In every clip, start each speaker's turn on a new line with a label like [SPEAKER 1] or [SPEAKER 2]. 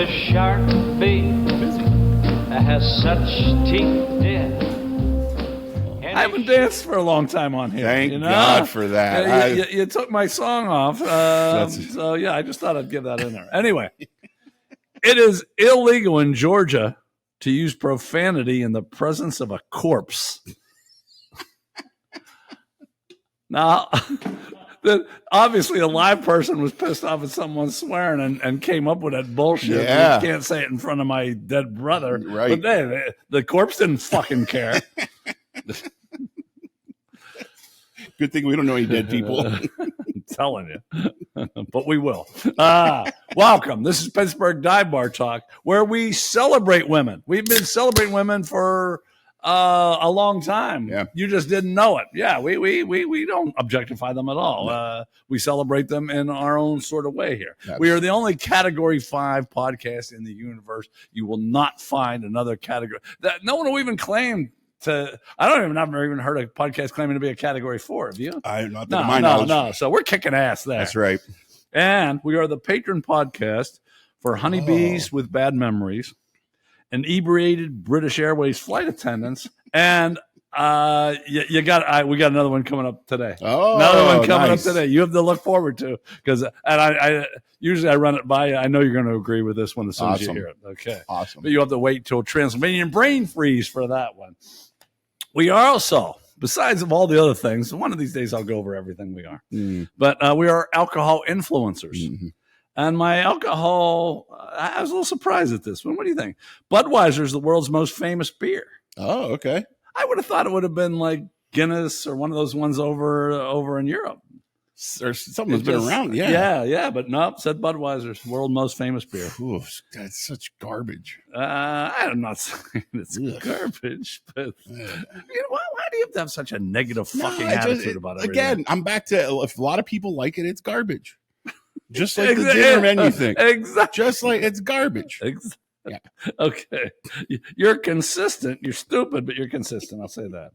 [SPEAKER 1] the shark bait has such teeth, dear.
[SPEAKER 2] I haven't danced for a long time on here.
[SPEAKER 3] Thank God for that.
[SPEAKER 2] You took my song off. So, yeah, I just thought I'd get that in there. Anyway, it is illegal in Georgia to use profanity in the presence of a corpse. Now, obviously a live person was pissed off at someone swearing and came up with that bullshit.
[SPEAKER 3] Yeah.
[SPEAKER 2] You can't say it in front of my dead brother.
[SPEAKER 3] Right.
[SPEAKER 2] But the corpse didn't fucking care.
[SPEAKER 3] Good thing we don't know any dead people.
[SPEAKER 2] I'm telling you. But we will. Welcome. This is Pittsburgh Dive Bar Talk, where we celebrate women. We've been celebrating women for a long time.
[SPEAKER 3] Yeah.
[SPEAKER 2] You just didn't know it. Yeah, we don't objectify them at all. No. We celebrate them in our own sort of way here. Absolutely. We are the only Category 5 podcast in the universe. You will not find another category. That no one will even claim to. I've never even heard a podcast claiming to be a Category 4. Have you?
[SPEAKER 3] Not to my knowledge.
[SPEAKER 2] No. So we're kicking ass there.
[SPEAKER 3] That's right.
[SPEAKER 2] And we are the patron podcast for honeybees with bad memories, inebriated British Airways flight attendants, and we got another one coming up today. Another one coming up today. You have to look forward to, because I usually I run it by you. I know you're going to agree with this one as soon as you hear it. Okay,
[SPEAKER 3] awesome.
[SPEAKER 2] But you have to wait till Transylvanian brain freeze for that one. We are also, besides of all the other things, one of these days I'll go over everything we are. But we are alcohol influencers. Mm-hmm. And my alcohol, I was a little surprised at this one. What do you think? Budweiser is the world's most famous beer.
[SPEAKER 3] Oh, okay.
[SPEAKER 2] I would have thought it would have been like Guinness or one of those ones over in Europe.
[SPEAKER 3] Or something that's been around, yeah.
[SPEAKER 2] Yeah, but nope, said Budweiser's world most famous beer.
[SPEAKER 3] Ooh, that's such garbage.
[SPEAKER 2] I'm not saying it's garbage, but why do you have to have such a negative fucking attitude about it?
[SPEAKER 3] Again, I'm back to, if a lot of people like it, it's garbage. Just like the dinner menu thing.
[SPEAKER 2] Exactly.
[SPEAKER 3] Just like it's garbage.
[SPEAKER 2] Exactly. Yeah. Okay. You're consistent. You're stupid, but you're consistent. I'll say that.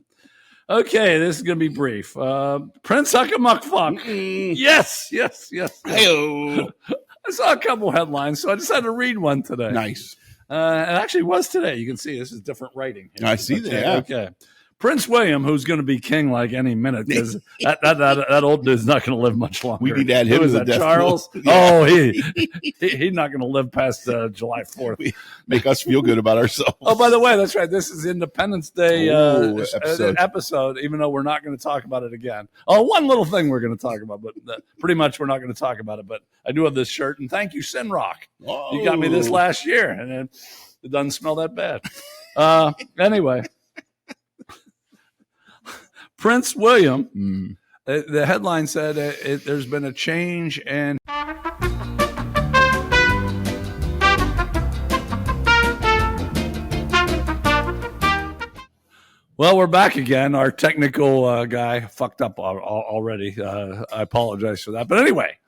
[SPEAKER 2] Okay, this is going to be brief. Prince Huckamuck fuck. Yes.
[SPEAKER 3] Hey-o.
[SPEAKER 2] I saw a couple headlines, so I decided to read one today.
[SPEAKER 3] Nice.
[SPEAKER 2] It actually was today. You can see this is different writing here.
[SPEAKER 3] I see that. Yeah.
[SPEAKER 2] Okay. Prince William, who's going to be king like any minute, because that old dude's not going to live much longer.
[SPEAKER 3] We need to add him to the death
[SPEAKER 2] Charles?
[SPEAKER 3] Yeah.
[SPEAKER 2] Oh, he's not going to live past July 4th.
[SPEAKER 3] Make us feel good about ourselves.
[SPEAKER 2] Oh, by the way, that's right. This is Independence Day
[SPEAKER 3] episode,
[SPEAKER 2] even though we're not going to talk about it again. Oh, one little thing we're going to talk about, but pretty much we're not going to talk about it. But I do have this shirt, and thank you, Sinrock.
[SPEAKER 3] Oh.
[SPEAKER 2] You got me this last year, and it doesn't smell that bad. Anyway. Prince William, the headline said there's been a change in. Well, we're back again. Our technical guy fucked up already. I apologize for that. But anyway,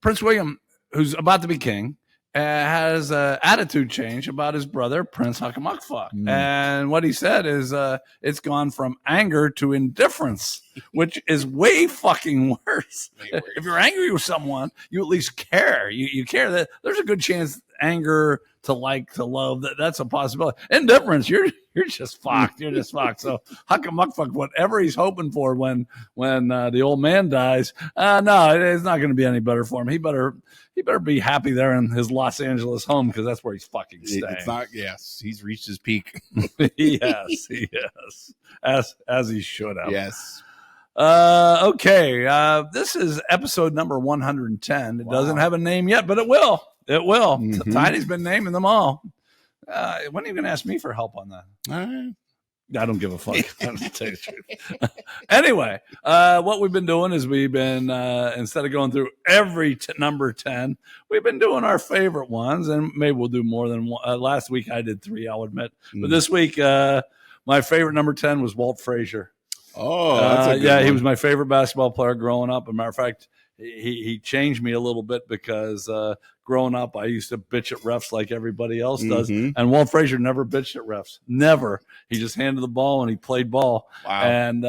[SPEAKER 2] Prince William, who's about to be king, has an attitude change about his brother, Prince Huckamuck. And what he said is it's gone from anger to indifference, which is way fucking worse. If you're angry with someone, you at least care. You care that there's a good chance anger to like, to love, that's a possibility. Indifference, you're just fucked. You're just fucked. So Huckamuck, whatever he's hoping for when the old man dies, no, it's not going to be any better for him. He better be happy there in his Los Angeles home, because that's where he's fucking staying.
[SPEAKER 3] It's not. Yes, he's reached his peak.
[SPEAKER 2] Yes, as he should have.
[SPEAKER 3] Yes.
[SPEAKER 2] Okay. This is episode number 110. It doesn't have a name yet, but it will. It will. Mm-hmm. Tiny's been naming them all. When are you going to ask me for help on that? I don't give a fuck. Anyway, what we've been doing is we've been, instead of going through every number 10, we've been doing our favorite ones, and maybe we'll do more than one. Last week I did 3, I'll admit. But this week, my favorite number 10 was Walt Frazier.
[SPEAKER 3] Oh, that's a good one.
[SPEAKER 2] He was my favorite basketball player growing up. As a matter of fact, he changed me a little bit, because growing up, I used to bitch at refs like everybody else does. And Walt Frazier never bitched at refs. Never. He just handed the ball and he played ball.
[SPEAKER 3] Wow.
[SPEAKER 2] And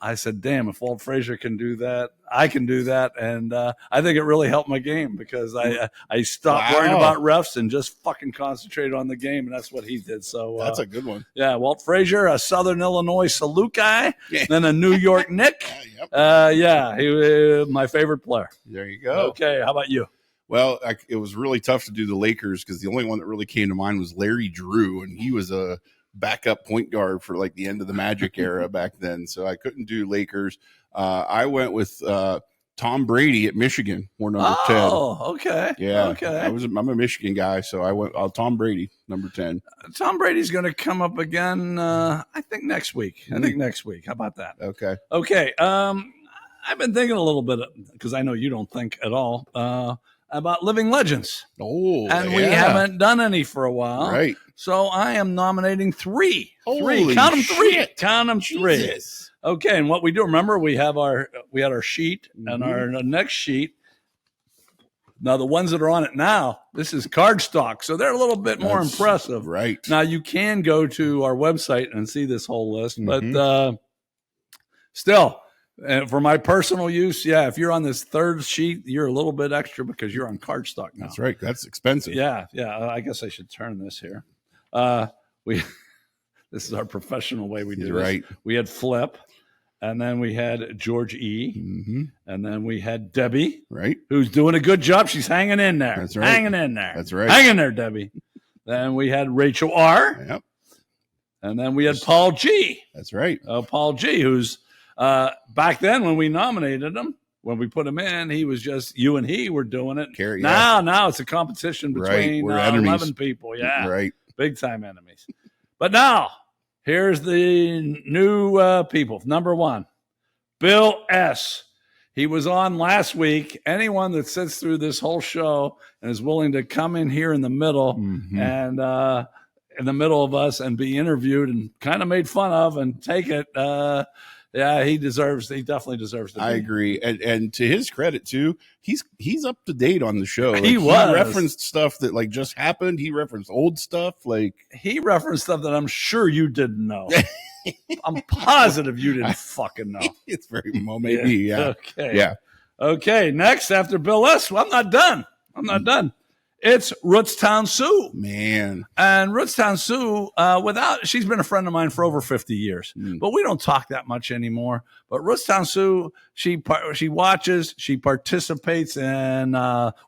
[SPEAKER 2] I said, damn, if Walt Frazier can do that, I can do that. And I think it really helped my game because I stopped worrying about refs and just fucking concentrated on the game. And that's what he did. So
[SPEAKER 3] that's a good one.
[SPEAKER 2] Yeah, Walt Frazier, a Southern Illinois salute guy, then a New York Nick. He was my favorite player.
[SPEAKER 3] There you go.
[SPEAKER 2] Okay, how about you?
[SPEAKER 3] Well, it was really tough to do the Lakers because the only one that really came to mind was Larry Drew, and he was a backup point guard for like the end of the Magic era back then. So I couldn't do Lakers. I went with Tom Brady at Michigan, or number 10.
[SPEAKER 2] Oh, okay.
[SPEAKER 3] Yeah.
[SPEAKER 2] Okay.
[SPEAKER 3] I'm a Michigan guy, so I went Tom Brady, number 10.
[SPEAKER 2] Tom Brady's going to come up again, I think next week. How about that?
[SPEAKER 3] Okay.
[SPEAKER 2] Okay. I've been thinking a little bit, because I know you don't think at all, about Living Legends.
[SPEAKER 3] Oh,
[SPEAKER 2] and we haven't done any for a while.
[SPEAKER 3] Right.
[SPEAKER 2] So I am nominating three.
[SPEAKER 3] Holy
[SPEAKER 2] Count them
[SPEAKER 3] shit.
[SPEAKER 2] three. Count them
[SPEAKER 3] Jesus.
[SPEAKER 2] 3. Okay, and what we do, remember, we had our sheet, and our next sheet. Now, the ones that are on it now, this is cardstock, so they're a little bit more impressive.
[SPEAKER 3] Right.
[SPEAKER 2] Now, you can go to our website and see this whole list, but still, for my personal use, if you're on this third sheet, you're a little bit extra because you're on cardstock now.
[SPEAKER 3] That's right. That's expensive.
[SPEAKER 2] Yeah. I guess I should turn this here. This is our professional way we do this.
[SPEAKER 3] Right.
[SPEAKER 2] We had Flip, and then we had George E, and then we had Debbie,
[SPEAKER 3] right,
[SPEAKER 2] who's doing a good job. She's hanging in there.
[SPEAKER 3] That's right.
[SPEAKER 2] Hanging in there.
[SPEAKER 3] That's right.
[SPEAKER 2] Hanging there, Debbie. Then we had Rachel R.
[SPEAKER 3] Yep.
[SPEAKER 2] And then we had Paul G.
[SPEAKER 3] That's right.
[SPEAKER 2] Paul G, who's back then when we nominated him, when we put him in, he was just you and he were doing it. Now it's a competition between 11 people. Yeah.
[SPEAKER 3] Right.
[SPEAKER 2] Big time enemies. But now, here's the new people. Number 1, Bill S. He was on last week. Anyone that sits through this whole show and is willing to come in here in the middle and in the middle of us and be interviewed and kind of made fun of and take it, he definitely deserves to be.
[SPEAKER 3] I agree. And to his credit too, he's up to date on the show. Like,
[SPEAKER 2] he
[SPEAKER 3] referenced stuff that like just happened. He referenced old stuff. Like
[SPEAKER 2] he referenced stuff that I'm sure you didn't know. I'm positive you didn't fucking know.
[SPEAKER 3] It's very maybe. Yeah.
[SPEAKER 2] Okay.
[SPEAKER 3] Yeah.
[SPEAKER 2] Okay. Next, after Bill S. Well, I'm not done. It's Rootstown Sue.
[SPEAKER 3] Man.
[SPEAKER 2] And Rootstown Sue, she's been a friend of mine for over 50 years, but we don't talk that much anymore. But Rootstown Sue, she watches, she participates in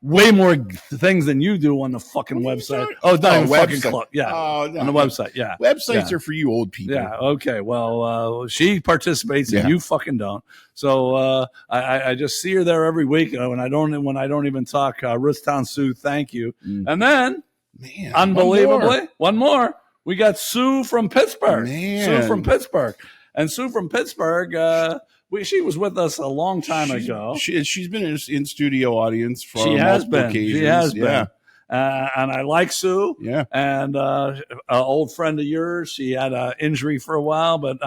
[SPEAKER 2] way more things than you do on the fucking website. Oh, it's not even fucking club. Yeah. On the website. Yeah.
[SPEAKER 3] Websites are for you old people.
[SPEAKER 2] Yeah. Okay. Well, she participates and you fucking don't. So I just see her there every week when I don't even talk. Rootstown Sue, thank you. And then,
[SPEAKER 3] man,
[SPEAKER 2] unbelievably, one more. We got Sue from Pittsburgh.
[SPEAKER 3] Man.
[SPEAKER 2] Sue from Pittsburgh. And Sue from Pittsburgh, she was with us a long time ago.
[SPEAKER 3] She's been in studio audience for
[SPEAKER 2] She has been.
[SPEAKER 3] occasions.
[SPEAKER 2] She has been. And I like Sue.
[SPEAKER 3] Yeah.
[SPEAKER 2] And an old friend of yours. She had an injury for a while, but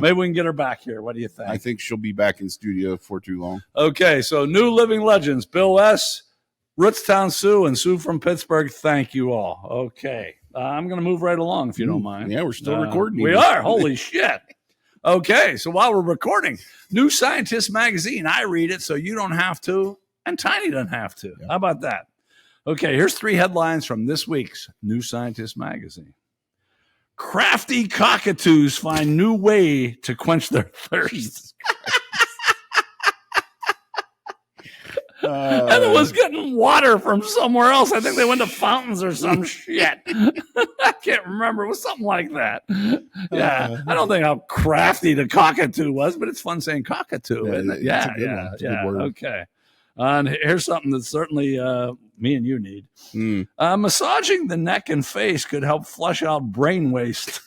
[SPEAKER 2] maybe we can get her back here. What do you think?
[SPEAKER 3] I think she'll be back in studio for too long.
[SPEAKER 2] Okay, so new Living Legends, Bill S., Rootstown Sue, and Sue from Pittsburgh. Thank you all. Okay. I'm going to move right along if you don't mind.
[SPEAKER 3] Yeah, we're still recording.
[SPEAKER 2] We are. Holy shit. Okay, so while we're recording, New Scientist magazine, I read it so you don't have to, and Tiny doesn't have to. Yeah. How about that? Okay, here's 3 headlines from this week's New Scientist magazine. Crafty cockatoos find new way to quench their thirst. And it was getting water from somewhere else. I think they went to fountains or some shit. I can't remember. It was something like that. Yeah. I don't think how crafty the cockatoo was, but it's fun saying cockatoo, isn't it? Yeah. Okay. And here's something that certainly me and you need. Massaging the neck and face could help flush out brain waste.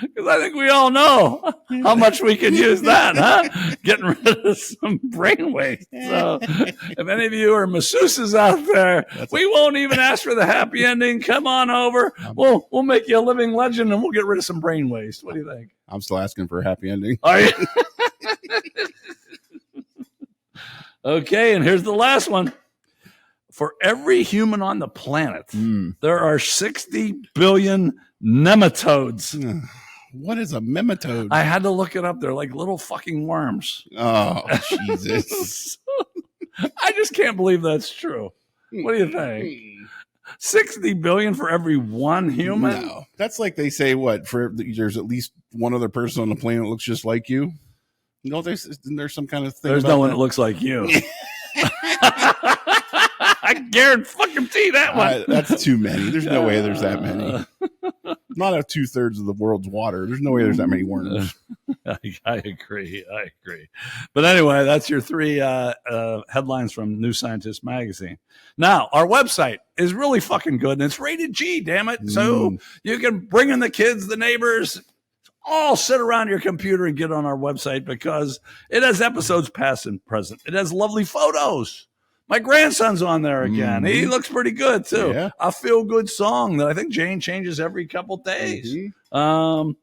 [SPEAKER 2] Because I think we all know how much we can use that, huh? Getting rid of some brain waste. So if any of you are masseuses out there, we won't even ask for the happy ending. Come on over. We'll make you a living legend and we'll get rid of some brain waste. What do you think?
[SPEAKER 3] I'm still asking for a happy ending.
[SPEAKER 2] Are you? Okay, and here's the last one. For every human on the planet, there are 60 billion nematodes.
[SPEAKER 3] What is a nematode?
[SPEAKER 2] I had to look it up. They're like little fucking worms.
[SPEAKER 3] Oh, Jesus.
[SPEAKER 2] I just can't believe that's true. What do you think? 60 billion for every one human?
[SPEAKER 3] No. That's like they say, there's at least one other person on the planet that looks just like you. No, there's some kind of thing.
[SPEAKER 2] There's no one that looks like you. I guarantee that one.
[SPEAKER 3] That's too many. There's no way there's that many. Not 2/3 of the world's water. There's no way there's that many worms.
[SPEAKER 2] I agree. But anyway, that's your 3 headlines from New Scientist magazine. Now, our website is really fucking good, and it's rated G, damn it. So you can bring in the kids, the neighbors, all sit around your computer and get on our website because it has episodes past and present. It has lovely photos. My grandson's on there again. He looks pretty good too.
[SPEAKER 3] Yeah.
[SPEAKER 2] A feel good song that I think Jane changes every couple days. Movie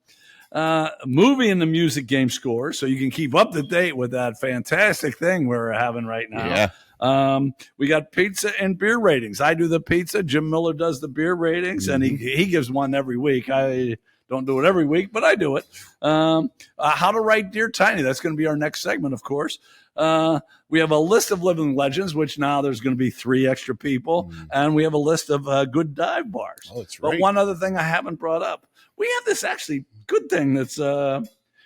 [SPEAKER 2] and the music game score, so you can keep up to date with that fantastic thing we're having right now.
[SPEAKER 3] Yeah.
[SPEAKER 2] We got pizza and beer ratings. I do the pizza. Jim Miller does the beer ratings, and he gives one every week. I don't do it every week, but I do it. How to write Dear Tiny. That's going to be our next segment, of course. We have a list of living legends, which now there's going to be 3 extra people, and we have a list of good dive bars.
[SPEAKER 3] Oh, that's right.
[SPEAKER 2] But one other thing I haven't brought up, we have this actually good thing that's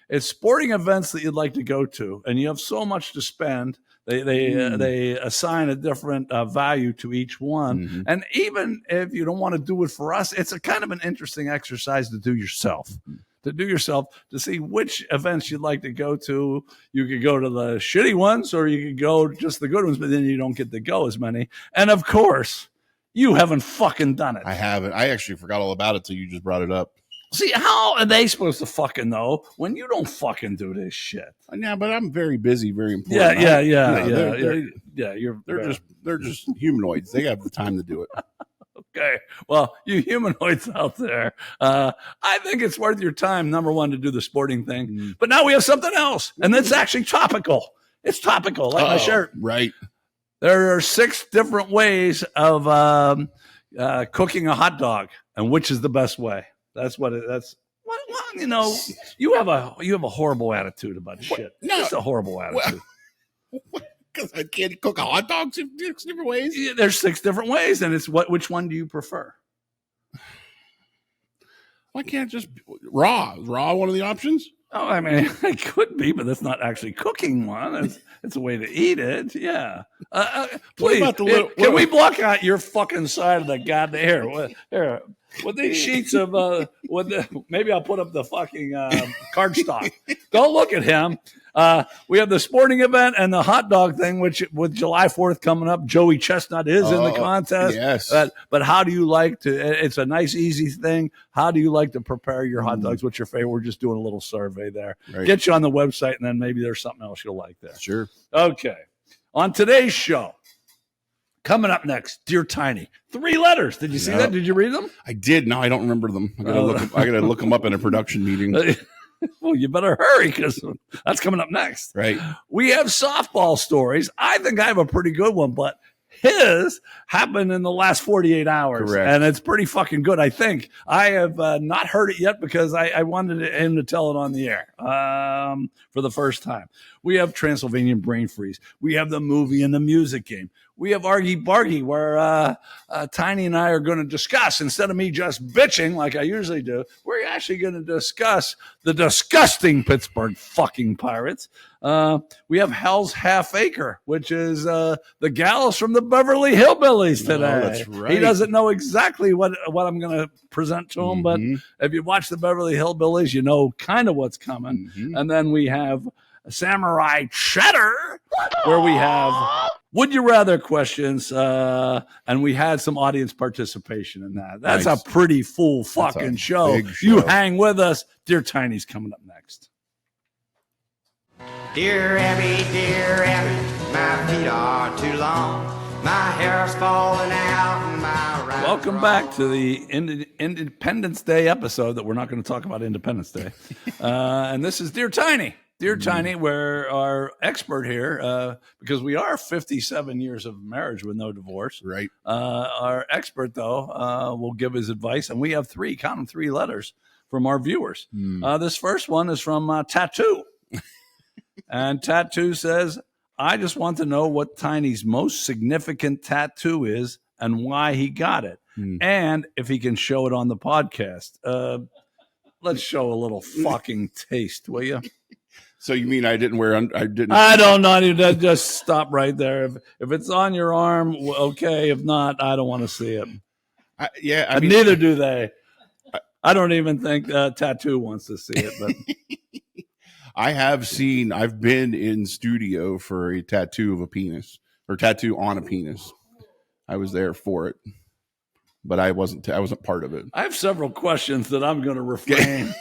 [SPEAKER 2] it's sporting events that you'd like to go to, and you have so much to spend. They assign a different value to each one, and even if you don't want to do it for us, it's a kind of an interesting exercise to do yourself. To see which events you'd like to go to. You could go to the shitty ones or you could go just the good ones, but then you don't get to go as many. And of course, you haven't fucking done it.
[SPEAKER 3] I haven't. I actually forgot all about it till you just brought it up.
[SPEAKER 2] See, how are they supposed to fucking know when you don't fucking do this shit?
[SPEAKER 3] Yeah, but I'm very busy, very important. They're just humanoids. They have the time to do it.
[SPEAKER 2] Okay. Well, you humanoids out there, I think it's worth your time, number one, to do the sporting thing. But now we have something else, and it's actually topical. It's topical, like my shirt.
[SPEAKER 3] Right.
[SPEAKER 2] There are 6 different ways of cooking a hot dog, and which is the best way. That's what you have a horrible attitude about shit.
[SPEAKER 3] No.
[SPEAKER 2] Just a horrible attitude.
[SPEAKER 3] Because I can't cook a hot dog 6 different ways.
[SPEAKER 2] Yeah, there's 6 different ways, and it's which one do you prefer?
[SPEAKER 3] Why can't just raw? Raw one of the options?
[SPEAKER 2] Oh, I mean, it could be, but that's not actually cooking one. It's a way to eat it. Yeah. Please, can we block out your fucking side of the goddamn here? With these sheets of maybe I'll put up the fucking cardstock. Don't look at him. We have the sporting event and the hot dog thing, which with July 4th coming up, Joey Chestnut is in the contest.
[SPEAKER 3] Yes.
[SPEAKER 2] But how do you like to? It's a nice, easy thing. How do you like to prepare your hot dogs? What's your favorite? We're just doing a little survey there.
[SPEAKER 3] Right.
[SPEAKER 2] Get you on the website, and then maybe there's something else you'll like there.
[SPEAKER 3] Sure.
[SPEAKER 2] Okay. On today's show. Coming up next, Dear Tiny. 3 letters. Did you see that? Did you read them?
[SPEAKER 3] I did. No, I don't remember them. I gotta look them up in a production meeting.
[SPEAKER 2] Well, you better hurry because that's coming up next.
[SPEAKER 3] Right.
[SPEAKER 2] We have softball stories. I think I have a pretty good one, but his happened in the last 48 hours.
[SPEAKER 3] Correct.
[SPEAKER 2] And it's pretty fucking good, I think. I have not heard it yet because I wanted him to tell it on the air for the first time. We have Transylvanian Brain Freeze. We have the movie and the music game. We have Argy Bargy, where Tiny and I are going to discuss, instead of me just bitching like I usually do, we're actually going to discuss the disgusting Pittsburgh fucking Pirates. We have Hell's Half Acre, which is the gals from the Beverly Hillbillies today.
[SPEAKER 3] Oh, that's right.
[SPEAKER 2] He doesn't know exactly what I'm going to present to him, but if you watch the Beverly Hillbillies, you know kind of what's coming. And then we have Samurai Cheddar, where we have Would You Rather questions, and we had some audience participation in that. That's
[SPEAKER 3] nice.
[SPEAKER 2] a pretty full fucking show. You hang with us. Dear Tiny's coming up next.
[SPEAKER 4] Dear Abby, my feet are too long. My hair's falling out and my right.
[SPEAKER 2] Welcome back to the Independence Day episode that we're not going to talk about Independence Day. And this is Dear Tiny. Dear Tiny, we're our expert here because we are 57 years of marriage with no divorce.
[SPEAKER 3] Right.
[SPEAKER 2] Our expert, though, will give his advice, and we have three letters from our viewers. This first one is from Tattoo. And Tattoo says, I just want to know what Tiny's most significant tattoo is and why he got it. And if he can show it on the podcast. Let's show a little fucking taste, will you?
[SPEAKER 3] So you mean I didn't wear? I didn't.
[SPEAKER 2] I don't know. Just stop right there. If it's on your arm, okay. If not, I don't want to see it.
[SPEAKER 3] I mean,
[SPEAKER 2] neither do they. I don't even think Tattoo wants to see it. But
[SPEAKER 3] I've been in studio for a tattoo of a penis or tattoo on a penis. I was there for it, but I wasn't part of it.
[SPEAKER 2] I have several questions that I'm going to refrain.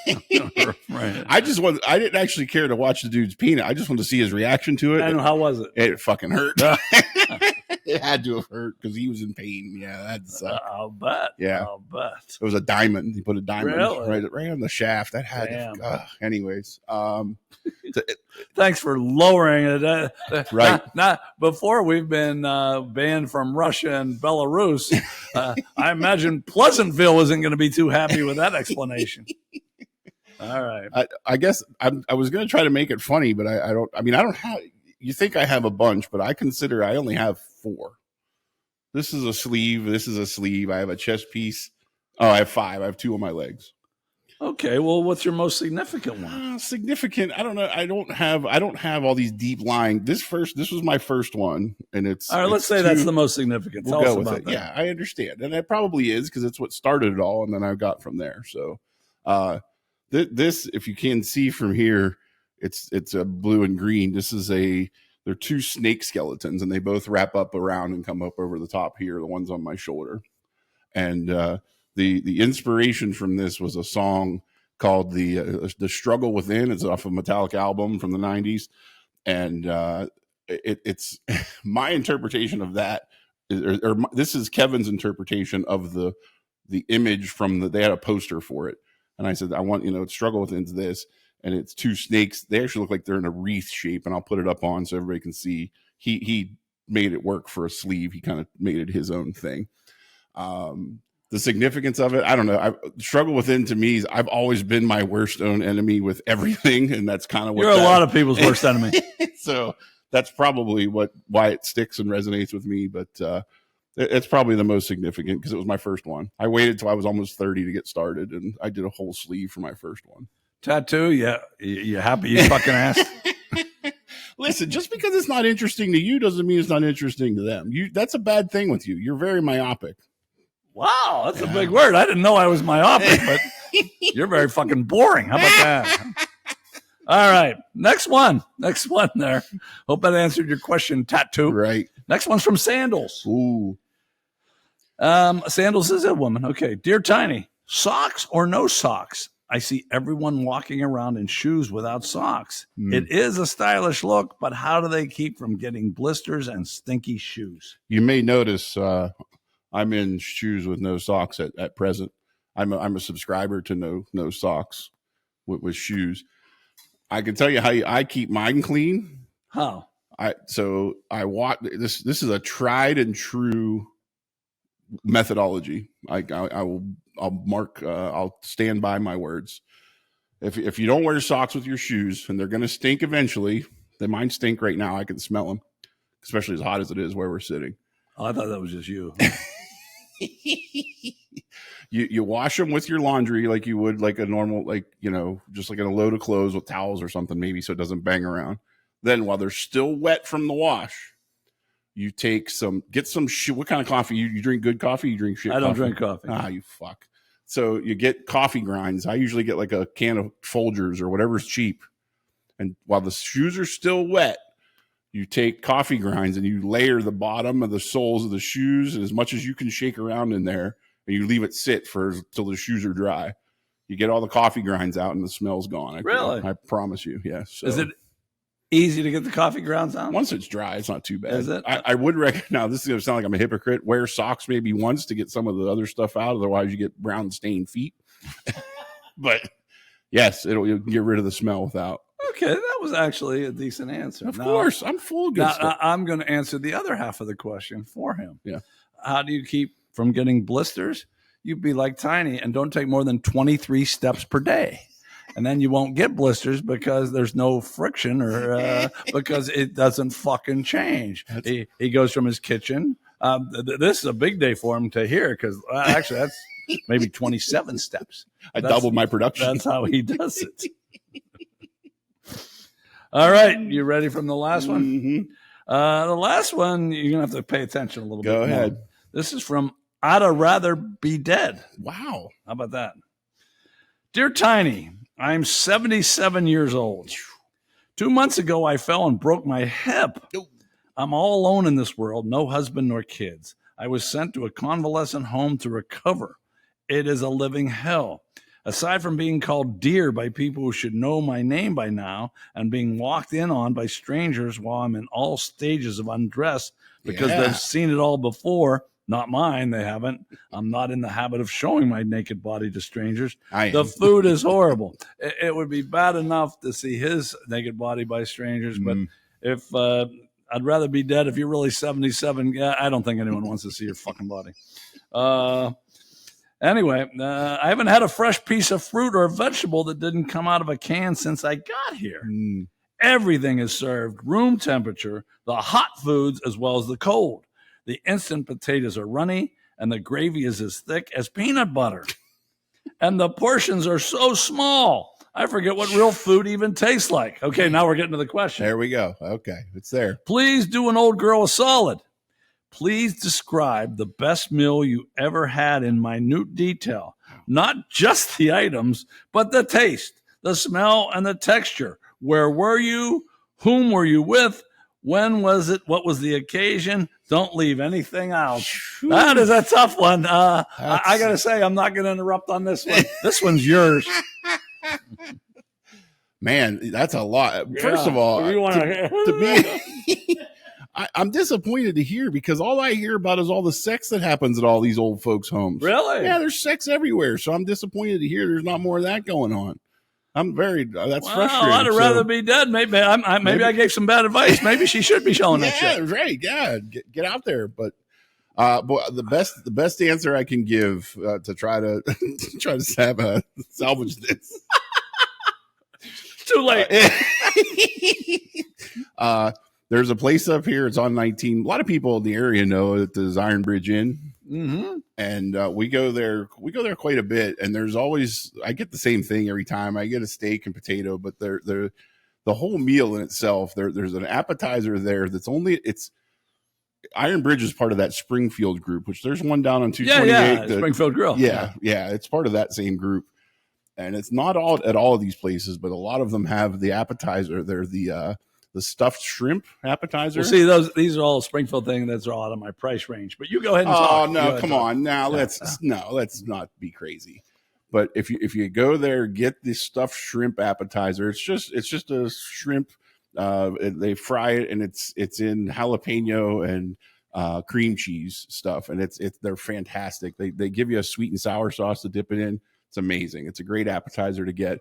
[SPEAKER 3] I didn't actually care to watch the dude's penis. I just wanted to see his reaction to it.
[SPEAKER 2] And how was it?
[SPEAKER 3] It fucking hurt. It had to have hurt because he was in pain. Yeah, that sucked.
[SPEAKER 2] I'll bet.
[SPEAKER 3] Yeah,
[SPEAKER 2] I'll bet.
[SPEAKER 3] It was a diamond. He put a diamond
[SPEAKER 2] really?
[SPEAKER 3] right on the shaft. That had. Anyways,
[SPEAKER 2] thanks for lowering it.
[SPEAKER 3] Right.
[SPEAKER 2] Not before we've been banned from Russia and Belarus. I imagine Pleasantville isn't going to be too happy with that explanation. All right.
[SPEAKER 3] I guess I was going to try to make it funny, but I don't. I mean, I don't have. You think I have a bunch, but I consider I only have 4. This is a sleeve. This is a sleeve. I have a chest piece. Oh, I have 5. I have 2 on my legs.
[SPEAKER 2] Okay. Well, what's your most significant one?
[SPEAKER 3] Significant. I don't know. I don't have all these deep lying. This was my first one, and it's
[SPEAKER 2] all right. Let's say that's the most significant.
[SPEAKER 3] We'll go with it. That. Yeah, I understand, and it probably is because it's what started it all, and then I got from there. So, this, if you can see from here, it's a blue and green. They're 2 snake skeletons, and they both wrap up around and come up over the top here. The one's on my shoulder, and the inspiration from this was a song called the Struggle Within. It's off a Metallica album from the 90s, and it's my interpretation of that. This is Kevin's interpretation of the image from they had a poster for it, and I said I want Struggle Within's this. And it's 2 snakes. They actually look like they're in a wreath shape, and I'll put it up on so everybody can see. He made it work for a sleeve. He kind of made it his own thing. The significance of it, I don't know. Struggle Within to me is I've always been my worst own enemy with everything, and that's kind of what
[SPEAKER 2] you're a lot of people's worst enemy.
[SPEAKER 3] So that's probably why it sticks and resonates with me. But it's probably the most significant because it was my first one. I waited till I was almost 30 to get started, and I did a whole sleeve for my first one.
[SPEAKER 2] Tattoo, yeah. You happy you fucking asked?
[SPEAKER 3] Listen, just because it's not interesting to you doesn't mean it's not interesting to them. That's a bad thing with you. You're very myopic.
[SPEAKER 2] Wow, that's a big word. I didn't know I was myopic, but you're very fucking boring. How about that? All right. Next one there. Hope that answered your question, Tattoo.
[SPEAKER 3] Right.
[SPEAKER 2] Next one's from Sandals.
[SPEAKER 3] Ooh.
[SPEAKER 2] Sandals is a woman. Okay. Dear Tiny, socks or no socks? I see everyone walking around in shoes without socks. It is a stylish look, but how do they keep from getting blisters and stinky shoes?
[SPEAKER 3] You may notice I'm in shoes with no socks at present. I'm a subscriber to no socks with shoes. I can tell you how I keep mine clean.
[SPEAKER 2] How?
[SPEAKER 3] I watch this. This is a tried and true methodology. I'll stand by my words. If you don't wear socks with your shoes and they're going to stink eventually, then mine stink right now. I can smell them, especially as hot as it is where we're sitting.
[SPEAKER 2] Oh, I thought that was just you.
[SPEAKER 3] You wash them with your laundry like you would like a normal, just like in a load of clothes with towels or something, maybe so it doesn't bang around. Then while they're still wet from the wash, you get some shit. What kind of coffee? You drink good coffee? You drink shit
[SPEAKER 2] I don't
[SPEAKER 3] coffee?
[SPEAKER 2] drink coffee.
[SPEAKER 3] Ah, you fuck. So you get coffee grinds. I usually get like a can of Folgers or whatever's cheap. And while the shoes are still wet, you take coffee grinds and you layer the bottom of the soles of the shoes as much as you can shake around in there, and you leave it sit till the shoes are dry. You get all the coffee grinds out and the smell's gone.
[SPEAKER 2] Really?
[SPEAKER 3] I promise you. Yes. So,
[SPEAKER 2] is it easy to get the coffee grounds out?
[SPEAKER 3] Once it's dry, it's not too bad.
[SPEAKER 2] Is it?
[SPEAKER 3] I would recommend, now this is going to sound like I'm a hypocrite, wear socks maybe once to get some of the other stuff out. Otherwise you get brown stained feet. But yes, you'll get rid of the smell without.
[SPEAKER 2] Okay, that was actually a decent answer.
[SPEAKER 3] Of course, I'm full of good stuff.
[SPEAKER 2] I'm going to answer the other half of the question for him.
[SPEAKER 3] Yeah.
[SPEAKER 2] How do you keep from getting blisters? You be like Tiny and don't take more than 23 steps per day. And then you won't get blisters because there's no friction or because it doesn't fucking change. He goes from his kitchen. This is a big day for him to hear because actually that's maybe 27 steps.
[SPEAKER 3] I doubled my production.
[SPEAKER 2] That's how he does it. All right. You ready from the last one?
[SPEAKER 3] Mm-hmm.
[SPEAKER 2] The last one, you're going to have to pay attention a little bit.
[SPEAKER 3] Go ahead.
[SPEAKER 2] More. This is from I'd rather be dead.
[SPEAKER 3] Wow.
[SPEAKER 2] How about that? Dear Tiny, I'm 77 years old. 2 months ago, I fell and broke my hip. I'm all alone in this world, no husband nor kids. I was sent to a convalescent home to recover. It is a living hell. Aside from being called dear by people who should know my name by now and being walked in on by strangers while I'm in all stages of undress because they've seen it all before, not mine, they haven't. I'm not in the habit of showing my naked body to strangers. The food is horrible. It would be bad enough to see his naked body by strangers, but if I'd rather be dead if you're really 77. I don't think anyone wants to see your fucking body. Anyway, I haven't had a fresh piece of fruit or vegetable that didn't come out of a can since I got here. Everything is served room temperature, the hot foods as well as the cold. The instant potatoes are runny, and the gravy is as thick as peanut butter. And the portions are so small, I forget what real food even tastes like. Okay, now we're getting to the question.
[SPEAKER 3] There we go. Okay, it's there.
[SPEAKER 2] Please do an old girl a solid. Please describe the best meal you ever had in minute detail. Not just the items, but the taste, the smell, and the texture. Where were you? Whom were you with? When was it? What was the occasion? Don't leave anything out. That is a tough one. I got to say, I'm not going to interrupt on this one. This one's yours.
[SPEAKER 3] Man, that's a lot. First of all, to be, I'm disappointed to hear because all I hear about is all the sex that happens at all these old folks' homes.
[SPEAKER 2] Really?
[SPEAKER 3] Yeah, there's sex everywhere. So I'm disappointed to hear there's not more of that going on. I'm that's frustrating.
[SPEAKER 2] I'd rather be dead. Maybe I gave some bad advice. Maybe she should be showing that shit.
[SPEAKER 3] Yeah, right. Yeah, get out there. But the best answer I can give to try to salvage this.
[SPEAKER 2] Too late.
[SPEAKER 3] There's a place up here. It's on 19. A lot of people in the area know that there's Iron Bridge Inn.
[SPEAKER 2] Mm-hmm.
[SPEAKER 3] And we go there quite a bit. And there's always, I get the same thing every time. I get a steak and potato, but the whole meal in itself, there's an appetizer there it's Iron Bridge is part of that Springfield group, which there's one down on 228.
[SPEAKER 2] Yeah, Springfield Grill.
[SPEAKER 3] Yeah, it's part of that same group. And it's not all at all of these places, but a lot of them have the appetizer. They're the stuffed shrimp appetizer.
[SPEAKER 2] Well, see, these are all Springfield things. That's all out of my price range. But you go ahead and talk.
[SPEAKER 3] Oh no, come on now. Let's not be crazy. But if you go there, get the stuffed shrimp appetizer. It's just a shrimp. They fry it and it's in jalapeno and cream cheese stuff, and they're fantastic. They give you a sweet and sour sauce to dip it in. It's amazing. It's a great appetizer to get.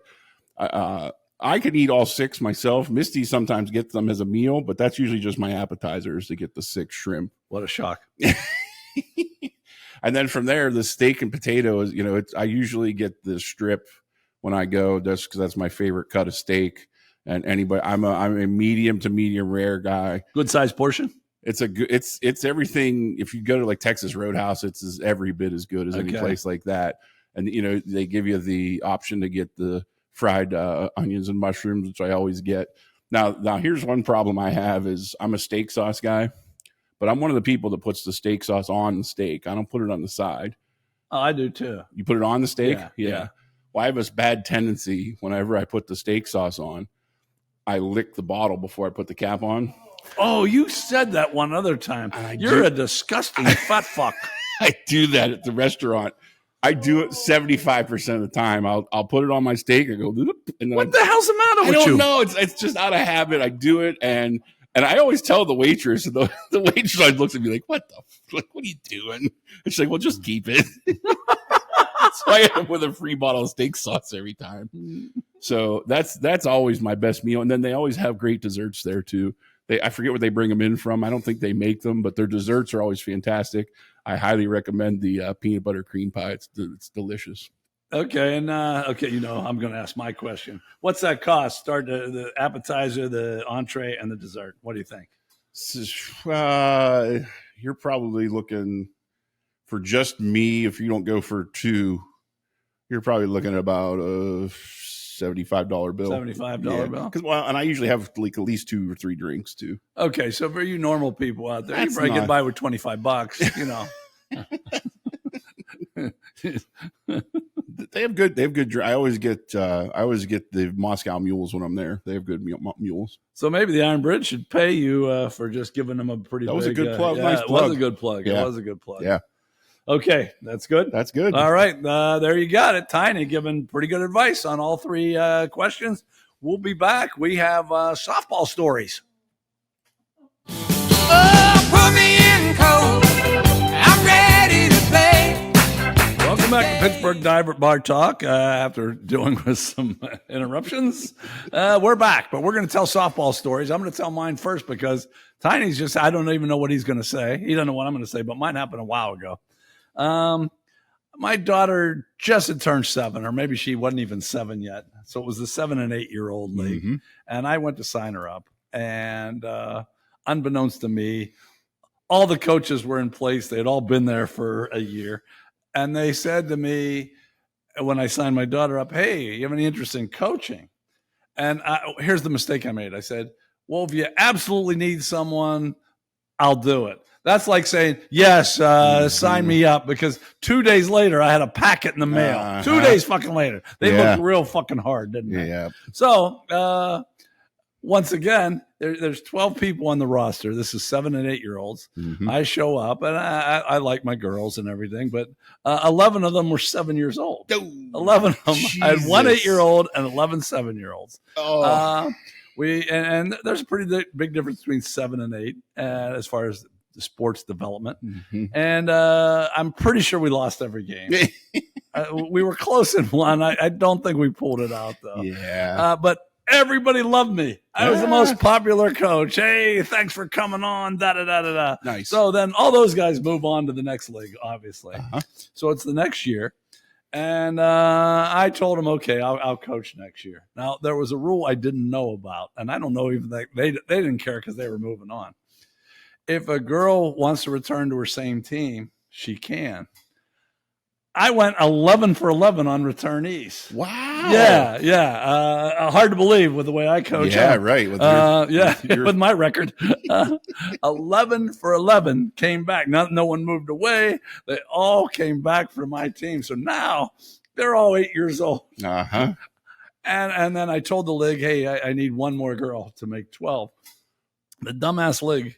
[SPEAKER 3] I can eat all 6 myself. Misty sometimes gets them as a meal, but that's usually just my appetizers to get the 6 shrimp.
[SPEAKER 2] What a shock.
[SPEAKER 3] And then from there, the steak and potatoes, I usually get the strip when I go just because that's my favorite cut of steak. And I'm a medium to medium rare guy.
[SPEAKER 2] Good size portion.
[SPEAKER 3] It's everything. If you go to like Texas Roadhouse, it's every bit as good as any place like that. And, they give you the option to get the fried onions and mushrooms, which I always get. Now here's one problem I have is I'm a steak sauce guy, but I'm one of the people that puts the steak sauce on the steak. I don't put it on the side.
[SPEAKER 2] Oh, I do too.
[SPEAKER 3] You put it on the steak?
[SPEAKER 2] Yeah.
[SPEAKER 3] Well, I have this bad tendency whenever I put the steak sauce on, I lick the bottle before I put the cap on.
[SPEAKER 2] Oh, you said that one other time. You're a disgusting fat fuck.
[SPEAKER 3] I do that at the restaurant. I do it 75% of the time. I'll put it on my steak. I go, and
[SPEAKER 2] what the hell's the matter with you?
[SPEAKER 3] I don't know. It's just out of habit. I do it, and I always tell the waitress, and the waitress always looks at me like, "What are you doing?" And she's like, "Well, just keep it." So I end up with a free bottle of steak sauce every time. So that's always my best meal. And then they always have great desserts there too. I forget where they bring them in from. I don't think they make them, but their desserts are always fantastic. I highly recommend the peanut butter cream pie. It's delicious.
[SPEAKER 2] Okay, and I'm going to ask my question. What's that cost? Start the appetizer, the entree, and the dessert. What do you think?
[SPEAKER 3] You're probably looking for just me. If you don't go for two, you're probably looking at about a $75 bill.
[SPEAKER 2] $75 bill.
[SPEAKER 3] And I usually have like at least 2 or 3 drinks too.
[SPEAKER 2] Okay, so for you normal people out there, you probably get by with $25. You know.
[SPEAKER 3] They have good. I always get the Moscow mules when I'm there. They have good mules.
[SPEAKER 2] So maybe the Iron Bridge should pay you for just giving them a pretty.
[SPEAKER 3] That was a good plug.
[SPEAKER 2] Yeah,
[SPEAKER 3] nice
[SPEAKER 2] it
[SPEAKER 3] plug.
[SPEAKER 2] was a good plug.
[SPEAKER 3] Yeah.
[SPEAKER 2] It was a good plug.
[SPEAKER 3] Yeah.
[SPEAKER 2] Okay, that's good.
[SPEAKER 3] That's good.
[SPEAKER 2] All right, there you got it. Tiny giving pretty good advice on all 3 questions. We'll be back. We have softball stories.
[SPEAKER 5] Oh, put me in cold. I'm ready to play.
[SPEAKER 2] Welcome back to Pittsburgh Dive Bar Talk. After dealing with some interruptions, we're back, but we're going to tell softball stories. I'm going to tell mine first because Tiny's I don't even know what he's going to say. He doesn't know what I'm going to say, but mine happened a while ago. My daughter just had turned 7, or maybe she wasn't even 7 yet. So it was the 7 and 8-year-old league. Mm-hmm. And I went to sign her up. And unbeknownst to me, all the coaches were in place. They had all been there for a year. And they said to me when I signed my daughter up, hey, you have any interest in coaching? And here's the mistake I made. I said, well, if you absolutely need someone, I'll do it. That's like saying, yes, sign me up, because 2 days later, I had a packet in the mail. Uh-huh. 2 days fucking later. They looked real fucking hard, didn't they?
[SPEAKER 3] Yeah.
[SPEAKER 2] So, once again, there's 12 people on the roster. This is 7 and 8-year-olds. Mm-hmm. I show up, and I like my girls and everything, but 11 of them were 7 years old. Oh, 11 of them. Jesus. I had 1 8-year-old and 11 7-year-olds. Oh. And there's a pretty big difference between 7 and 8 as far as the sports development. Mm-hmm. And I'm pretty sure we lost every game. We were close in one. I don't think we pulled it out, though.
[SPEAKER 3] Yeah.
[SPEAKER 2] But everybody loved me. I was the most popular coach. Hey, thanks for coming on. Da-da-da-da-da.
[SPEAKER 3] Nice.
[SPEAKER 2] So then all those guys move on to the next league, obviously. Uh-huh. So it's the next year. And I told them, okay, I'll coach next year. Now, there was a rule I didn't know about, and I don't know even that they didn't care because they were moving on. If a girl wants to return to her same team, she can. I went 11 for 11 on returnees.
[SPEAKER 3] Wow.
[SPEAKER 2] Yeah. Hard to believe with the way I coach.
[SPEAKER 3] Yeah, right.
[SPEAKER 2] With my record. 11 for 11 came back. No one moved away. They all came back for my team. So now they're all 8 years old.
[SPEAKER 3] Uh-huh.
[SPEAKER 2] And then I told the league, hey, I need one more girl to make 12. The dumbass league,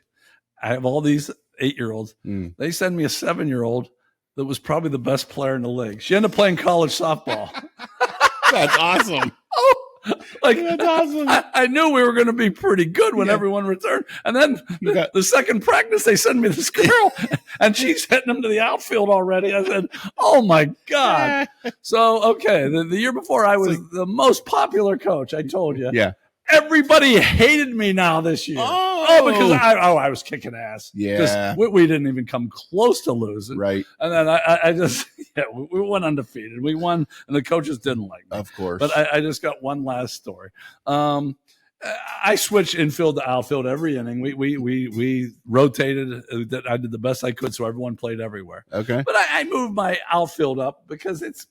[SPEAKER 2] I have all these 8-year-olds. They send me a 7-year-old that was probably the best player in the league. She ended up playing college softball.
[SPEAKER 3] That's awesome.
[SPEAKER 2] That's awesome. I knew we were going to be pretty good when everyone returned. And then the second practice, they send me this girl, and she's hitting them to the outfield already. I said, oh, my God. So, okay, the year before, I was the most popular coach, I told you.
[SPEAKER 3] Yeah.
[SPEAKER 2] Everybody hated me now this year. Because I was kicking ass.
[SPEAKER 3] Yeah.
[SPEAKER 2] We didn't even come close to losing.
[SPEAKER 3] Right.
[SPEAKER 2] And then I just, we went undefeated. We won, and the coaches didn't like me.
[SPEAKER 3] Of course.
[SPEAKER 2] But I just got one last story. I switched infield to outfield every inning. We rotated. I did the best I could, so everyone played everywhere.
[SPEAKER 3] Okay.
[SPEAKER 2] But I moved my outfield up because it's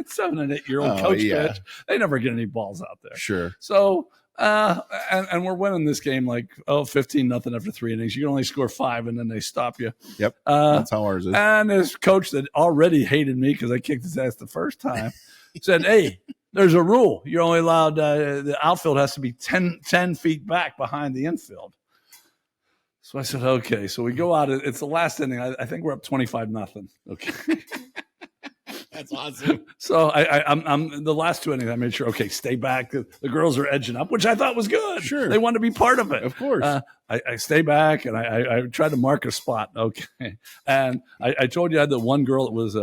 [SPEAKER 2] 7 and 8-year-old coach pitch. They never get any balls out there.
[SPEAKER 3] Sure.
[SPEAKER 2] So and we're winning this game 15-0 after 3 innings. You can only score 5, and then they stop you.
[SPEAKER 3] Yep. That's how ours is.
[SPEAKER 2] And this coach that already hated me because I kicked his ass the first time said, hey, there's a rule. You're only allowed, the outfield has to be 10 feet back behind the infield. So I said, okay. So we go out. It's the last inning. I think we're up 25-0. Okay.
[SPEAKER 3] That's awesome.
[SPEAKER 2] So I'm the last 2 innings. I made sure, okay, stay back. The girls are edging up, which I thought was good.
[SPEAKER 3] Sure.
[SPEAKER 2] They wanted to be part of it.
[SPEAKER 3] Of course.
[SPEAKER 2] I stay back, and I tried to mark a spot. Okay. And I told you I had the one girl that was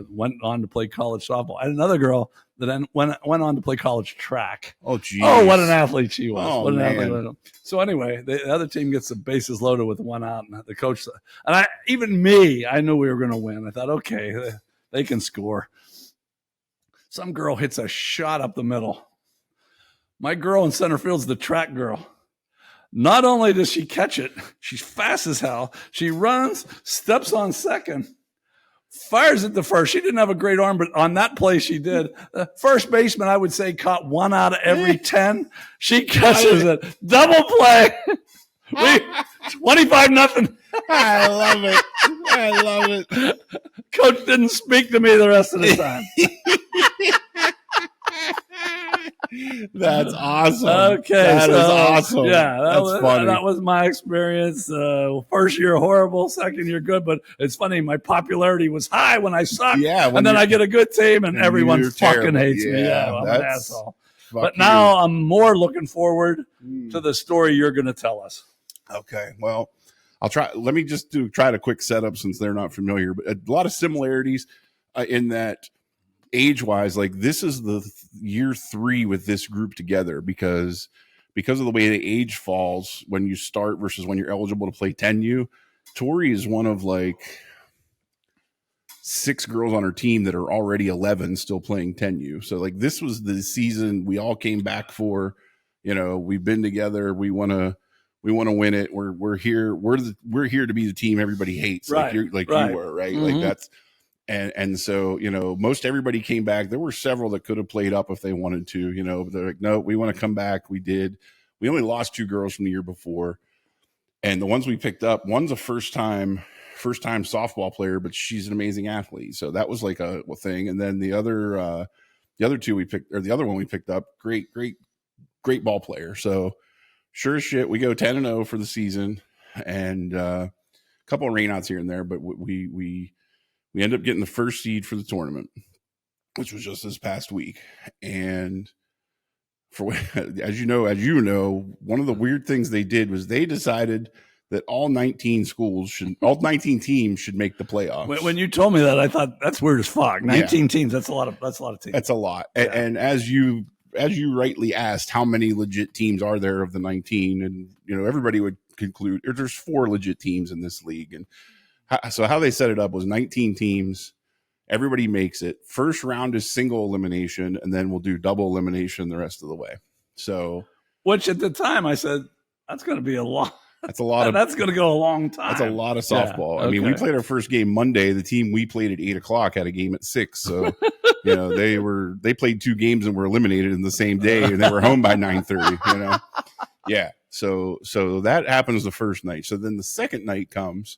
[SPEAKER 2] went on to play college softball. I had another girl that then went on to play college track.
[SPEAKER 3] Oh, geez.
[SPEAKER 2] Oh, what an athlete she was.
[SPEAKER 3] Oh,
[SPEAKER 2] what an
[SPEAKER 3] man.
[SPEAKER 2] athlete. So anyway, the other team gets the bases loaded with one out, and the coach, and I knew we were going to win. I thought, okay, they can score. Some girl hits a shot up the middle. My girl in center field's the track girl. Not only does she catch it, she's fast as hell. She runs, steps on second, fires it to first. She didn't have a great arm, but on that play she did. The first baseman, I would say, caught 1 out of every 10. She catches it. Double play. 25-0.
[SPEAKER 3] I love it. I love it.
[SPEAKER 2] Coach didn't speak to me the rest of the time.
[SPEAKER 3] That's awesome.
[SPEAKER 2] Okay,
[SPEAKER 3] that is awesome.
[SPEAKER 2] Yeah,
[SPEAKER 3] that's funny.
[SPEAKER 2] That was my experience. First year horrible, second year good, but it's funny. My popularity was high when I sucked.
[SPEAKER 3] Yeah,
[SPEAKER 2] and then I get a good team, and everyone fucking
[SPEAKER 3] terrible.
[SPEAKER 2] hates me.
[SPEAKER 3] Yeah,
[SPEAKER 2] Yeah, I'm an asshole. But
[SPEAKER 3] you.
[SPEAKER 2] now I'm more looking forward to the story you're going to tell us.
[SPEAKER 3] Okay, well, I'll try. Let me just try a quick setup since they're not familiar. But a lot of similarities in that age-wise. Like this is the year 3 with this group together because of the way the age falls when you start versus when you're eligible to play 10U. Tori is one of like 6 girls on her team that are already 11 still playing 10U. So like this was the season we all came back for. You know, we've been together. We want to win it. We're here. We're here to be the team everybody hates.
[SPEAKER 2] Right,
[SPEAKER 3] you were, right?
[SPEAKER 2] Mm-hmm.
[SPEAKER 3] Like that's and so, you know, most everybody came back. There were several that could have played up if they wanted to, you know, but they're like, no, we want to come back. We did. We only lost 2 girls from the year before. And the ones we picked up, one's a first time softball player, but she's an amazing athlete. So that was like a thing. And then the other 2 we picked, or the other one we picked up, great ball player. So sure as shit, we go 10-0 for the season, and a couple of rainouts here and there, but we end up getting the first seed for the tournament, which was just this past week. And as you know, one of the weird things they did was they decided that all 19 teams should make the playoffs.
[SPEAKER 2] When you told me that, I thought that's weird as fuck. 19 teams. That's a lot of teams.
[SPEAKER 3] That's a lot.
[SPEAKER 2] Yeah.
[SPEAKER 3] And as you rightly asked, how many legit teams are there of the 19? And, you know, everybody would conclude there's 4 legit teams in this league. And so how they set it up was 19 teams. Everybody makes it. First round is single elimination, and then we'll do double elimination the rest of the way. So,
[SPEAKER 2] which at the time I said, that's going to be a lot.
[SPEAKER 3] That's a lot of.
[SPEAKER 2] That's going to go a long time.
[SPEAKER 3] That's a lot of softball.
[SPEAKER 2] Yeah,
[SPEAKER 3] I mean, we played our first game Monday. The team we played at 8:00 had a game at 6. So, you know, they played 2 games and were eliminated in the same day, and they were home by 9:30. You know, yeah. So that happens the first night. So then the second night comes,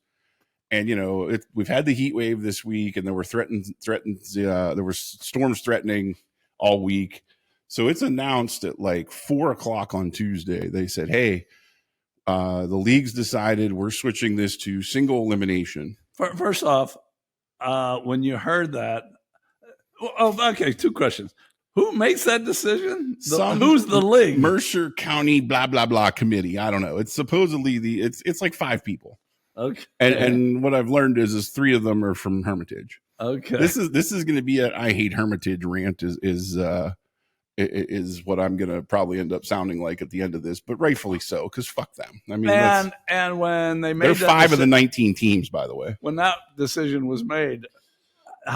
[SPEAKER 3] and you know, we've had the heat wave this week, and there were there were storms threatening all week. So it's announced at like 4:00 on Tuesday. They said, "Hey, the league's decided we're switching this to single elimination."
[SPEAKER 2] First off, when you heard that, okay, 2 questions. Who makes that decision? Who's the league?
[SPEAKER 3] Mercer County blah blah blah committee. I don't know. It's supposedly it's like 5 people. Okay. And what I've learned is 3 of them are from Hermitage.
[SPEAKER 2] Okay.
[SPEAKER 3] This is going to be a I hate Hermitage rant is what I'm going to probably end up sounding like at the end of this, but rightfully so, because fuck them. I mean,
[SPEAKER 2] and when they made
[SPEAKER 3] they're 5 of the 19 teams, by the way.
[SPEAKER 2] When that decision was made,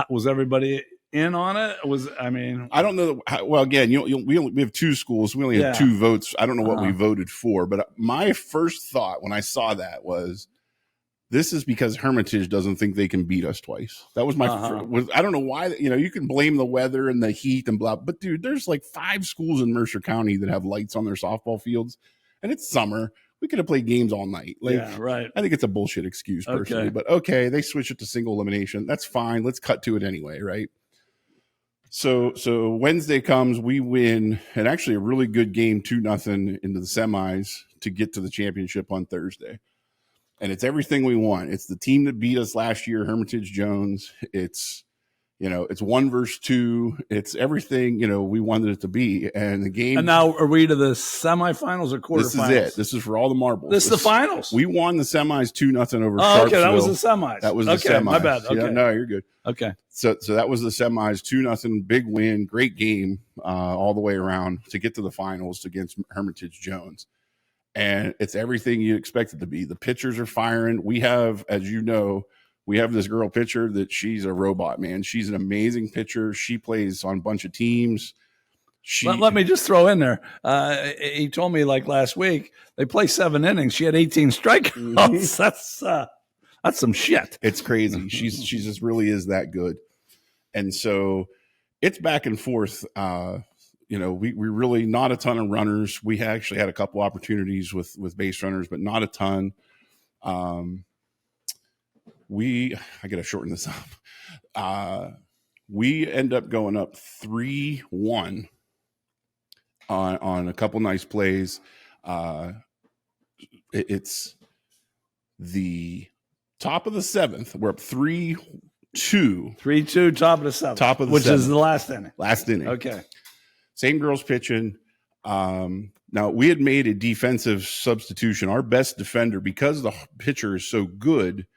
[SPEAKER 2] was everybody in on it? I don't
[SPEAKER 3] know. Well, again, we have 2 schools. We only have 2 votes. I don't know what we voted for, but my first thought when I saw that was, this is because Hermitage doesn't think they can beat us twice. That was my I don't know why. You know, you can blame the weather and the heat and blah, but dude, there's like 5 schools in Mercer County that have lights on their softball fields, and it's summer. We could have played games all night. Like,
[SPEAKER 2] yeah, right.
[SPEAKER 3] I think it's a bullshit excuse personally, but okay, they switch it to single elimination. That's fine. Let's cut to it anyway, right? So Wednesday comes, we win, and actually a really good game, 2-0 into the semis to get to the championship on Thursday. And it's everything we want. It's the team that beat us last year, Hermitage Jones. It's, It's 1 versus 2. It's everything, we wanted it to be. And the game.
[SPEAKER 2] And now are we to the semifinals or quarterfinals?
[SPEAKER 3] This is it. This is for all the marbles.
[SPEAKER 2] This is the finals.
[SPEAKER 3] We won the semis 2-0 over
[SPEAKER 2] Oh,
[SPEAKER 3] Sharpsville.
[SPEAKER 2] okay. That was the semis.
[SPEAKER 3] That was the
[SPEAKER 2] okay,
[SPEAKER 3] semis.
[SPEAKER 2] My bad. Okay.
[SPEAKER 3] Yeah, no, you're good.
[SPEAKER 2] Okay.
[SPEAKER 3] So that was the semis, 2-0, big win, great game all the way around to get to the finals against Hermitage Jones. And it's everything you expect it to be. The pitchers are firing. We have, as you know, we have this girl pitcher that she's a robot, man. She's an amazing pitcher. She plays on a bunch of teams.
[SPEAKER 2] Let me just throw in there. He told me like last week, they play 7 innings. She had 18 strikeouts. That's some shit.
[SPEAKER 3] It's crazy. She just really is that good. And so it's back and forth. We really not a ton of runners. We actually had a couple opportunities with base runners, but not a ton. I got to shorten this up. We end up going up 3-1 on a couple nice plays. It's the top of the 7th. We're up 3-2.
[SPEAKER 2] 3-2, top of the 7th.
[SPEAKER 3] Top of the
[SPEAKER 2] which
[SPEAKER 3] 7th.
[SPEAKER 2] Is the last inning.
[SPEAKER 3] Last inning.
[SPEAKER 2] Okay.
[SPEAKER 3] Same girls pitching. Now, we had made a defensive substitution. Our best defender, because the pitcher is so good,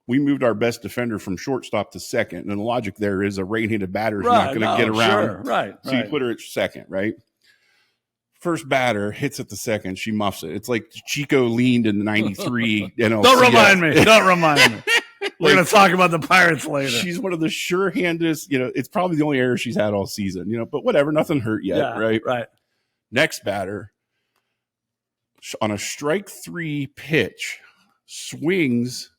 [SPEAKER 3] we moved our best defender from shortstop to second. And the logic there is a right-handed batter is not going to get around.
[SPEAKER 2] Sure. Right.
[SPEAKER 3] So you put her at second, right? First batter hits at the second. She muffs it. It's like Chico leaned in the 93.
[SPEAKER 2] Don't remind me. Don't remind me. We're going to talk about the Pirates later.
[SPEAKER 3] She's one of the sure-handedest, it's probably the only error she's had all season, but whatever, nothing hurt yet, right?
[SPEAKER 2] Right. Next
[SPEAKER 3] batter, on a strike 3 pitch, swings,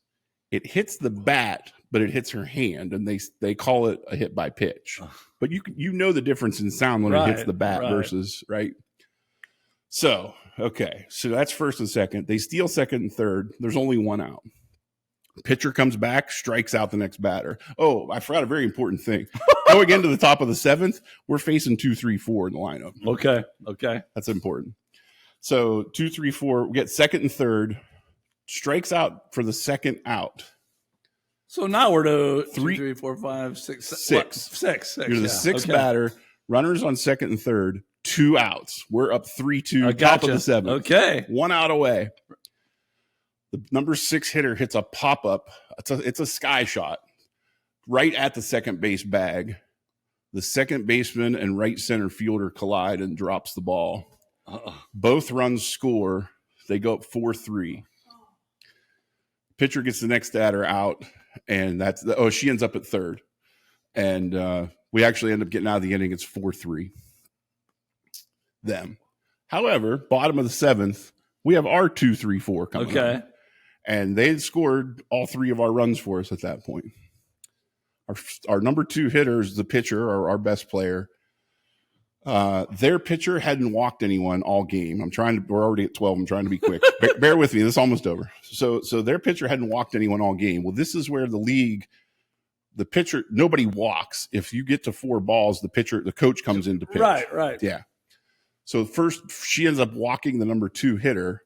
[SPEAKER 3] it hits the bat, but it hits her hand, and they call it a hit by pitch. But you know the difference in sound when it hits the bat versus, right? So, okay, so that's first and second. They steal second and third. There's only 1 out. Pitcher comes back, strikes out the next batter. Oh, I forgot a very important thing. Going into the top of the 7th, we're facing 2, 3, 4 in the lineup.
[SPEAKER 2] Okay.
[SPEAKER 3] That's important. So 2, 3, 4, we get second and third, strikes out for the second out.
[SPEAKER 2] So now we're to 3, 4, 5, 6. Six.
[SPEAKER 3] You're the sixth batter, runners on second and third, 2 outs. We're up 3-2, top of the 7th.
[SPEAKER 2] Okay.
[SPEAKER 3] 1 out away. The number 6 hitter hits a pop-up. It's a sky shot right at the second base bag. The second baseman and right center fielder collide and drops the ball. Both runs score. They go up 4-3. Pitcher gets the next batter out, and she ends up at third. And we actually end up getting out of the inning. It's 4-3. Them. However, bottom of the 7th, we have our 2, 3, 4 coming up. And they had scored all 3 of our runs for us at that point. Our number 2 hitter is the pitcher, our best player. Their pitcher hadn't walked anyone all game. We're already at 12. I'm trying to be quick. Bear with me. This is almost over. So their pitcher hadn't walked anyone all game. Well, this is where the pitcher, nobody walks. If you get to 4 balls, the coach comes in to pitch.
[SPEAKER 2] Right.
[SPEAKER 3] Yeah. So first she ends up walking the number 2 hitter.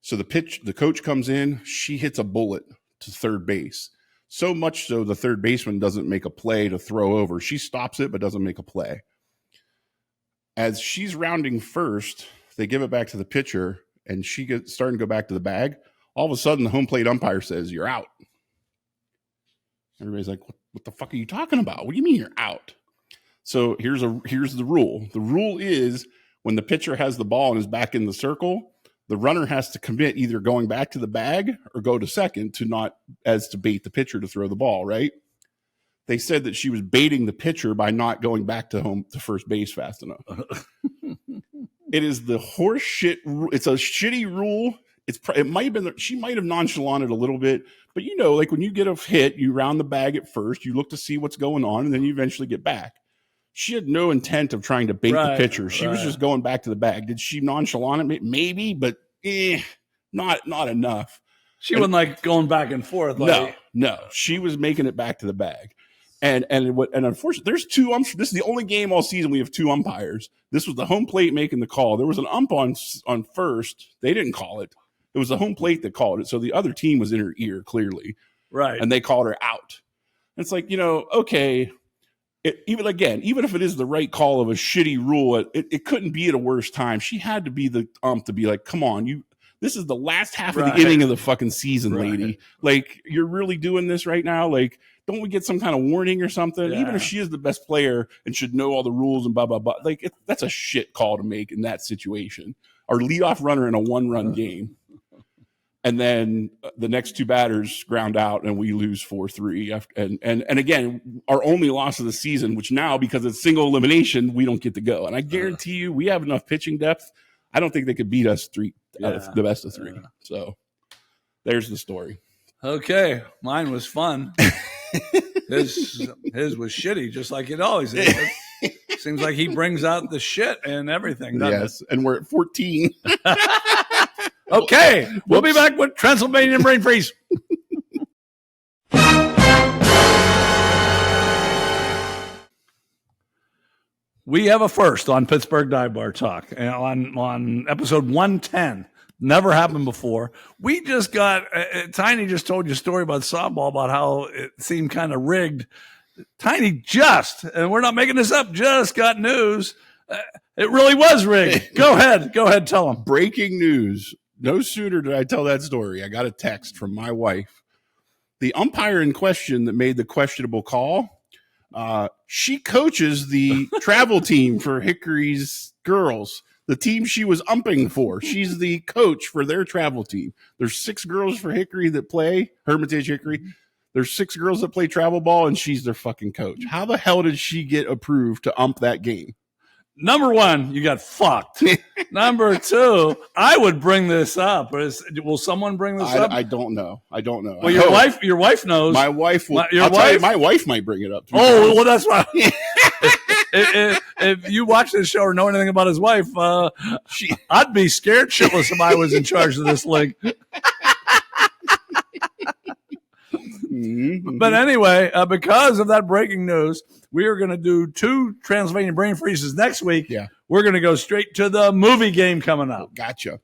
[SPEAKER 3] So the coach comes in, she hits a bullet to third base. So much so the third baseman doesn't make a play to throw over. She stops it, but doesn't make a play. As she's rounding first, they give it back to the pitcher, and she gets starting to go back to the bag. All of a sudden, the home plate umpire says, "You're out." Everybody's like, what the fuck are you talking about? What do you mean you're out? So here's the rule. The rule is when the pitcher has the ball and is back in the circle, the runner has to commit either going back to the bag or go to second to bait the pitcher to throw the ball, right? They said that she was baiting the pitcher by not going back to first base fast enough. It is the horse shit. It's a shitty rule. It might have been, she might have nonchalanted a little bit, but like when you get a hit, you round the bag at first, you look to see what's going on, and then you eventually get back. She had no intent of trying to bait the pitcher. She was just going back to the bag. Did she nonchalant it? Maybe, but not enough.
[SPEAKER 2] She wasn't like going back and forth.
[SPEAKER 3] No. She was making it back to the bag. And unfortunately, there's 2 umps. This is the only game all season we have 2 umpires. This was the home plate making the call. There was an ump on first. They didn't call it. It was the home plate that called it. So the other team was in her ear, clearly.
[SPEAKER 2] Right.
[SPEAKER 3] And they called her out. And it's like, okay, even if it is the right call of a shitty rule, it couldn't be at a worse time. She had to be the to be like, come on, this is the last half of the inning of the fucking season, lady. Like, you're really doing this right now? Like, don't we get some kind of warning or something?
[SPEAKER 2] Yeah.
[SPEAKER 3] Even if she is the best player and should know all the rules and blah, blah, blah. Like, that's a shit call to make in that situation. Our leadoff runner in a 1-run game. And then the next 2 batters ground out and we lose 4-3. And again, our only loss of the season, which now, because it's single elimination, we don't get to go. And I guarantee you, we have enough pitching depth. I don't think they could beat us 3 out of the best of 3. So there's the story.
[SPEAKER 2] Okay. Mine was fun. His was shitty, just like it always is. Seems like he brings out the shit and everything.
[SPEAKER 3] Yes. And we're at 14.
[SPEAKER 2] Okay, we'll be back with Transylvanian Brain Freeze. We have a first on Pittsburgh Dive Bar Talk on episode 110. Never happened before. We just got Tiny just told you a story about softball, about how it seemed kind of rigged. Tiny and we're not making this up, just got news. It really was rigged. Go ahead, tell them.
[SPEAKER 3] Breaking news. No sooner did I tell that story, I got a text from my wife. The umpire in question that made the questionable call, she coaches the travel team for Hickory's girls, the team she was umping for. She's the coach for their travel team. There's 6 girls for Hickory that play, Hermitage Hickory. There's 6 girls that play travel ball, and she's their fucking coach. How the hell did she get approved to ump that game?
[SPEAKER 2] Number 1, you got fucked. Number 2, I would bring this up. Will someone bring this up?
[SPEAKER 3] I don't know.
[SPEAKER 2] Well, your wife knows.
[SPEAKER 3] My wife will. My wife might bring it up.
[SPEAKER 2] Well, that's why. If you watch this show or know anything about his wife, I'd be scared shitless if I was in charge of this league. But anyway, because of that breaking news, we are going to do 2 Transylvanian Brain Freezes next week.
[SPEAKER 3] Yeah.
[SPEAKER 2] We're going to go straight to the movie game coming up.
[SPEAKER 3] Gotcha.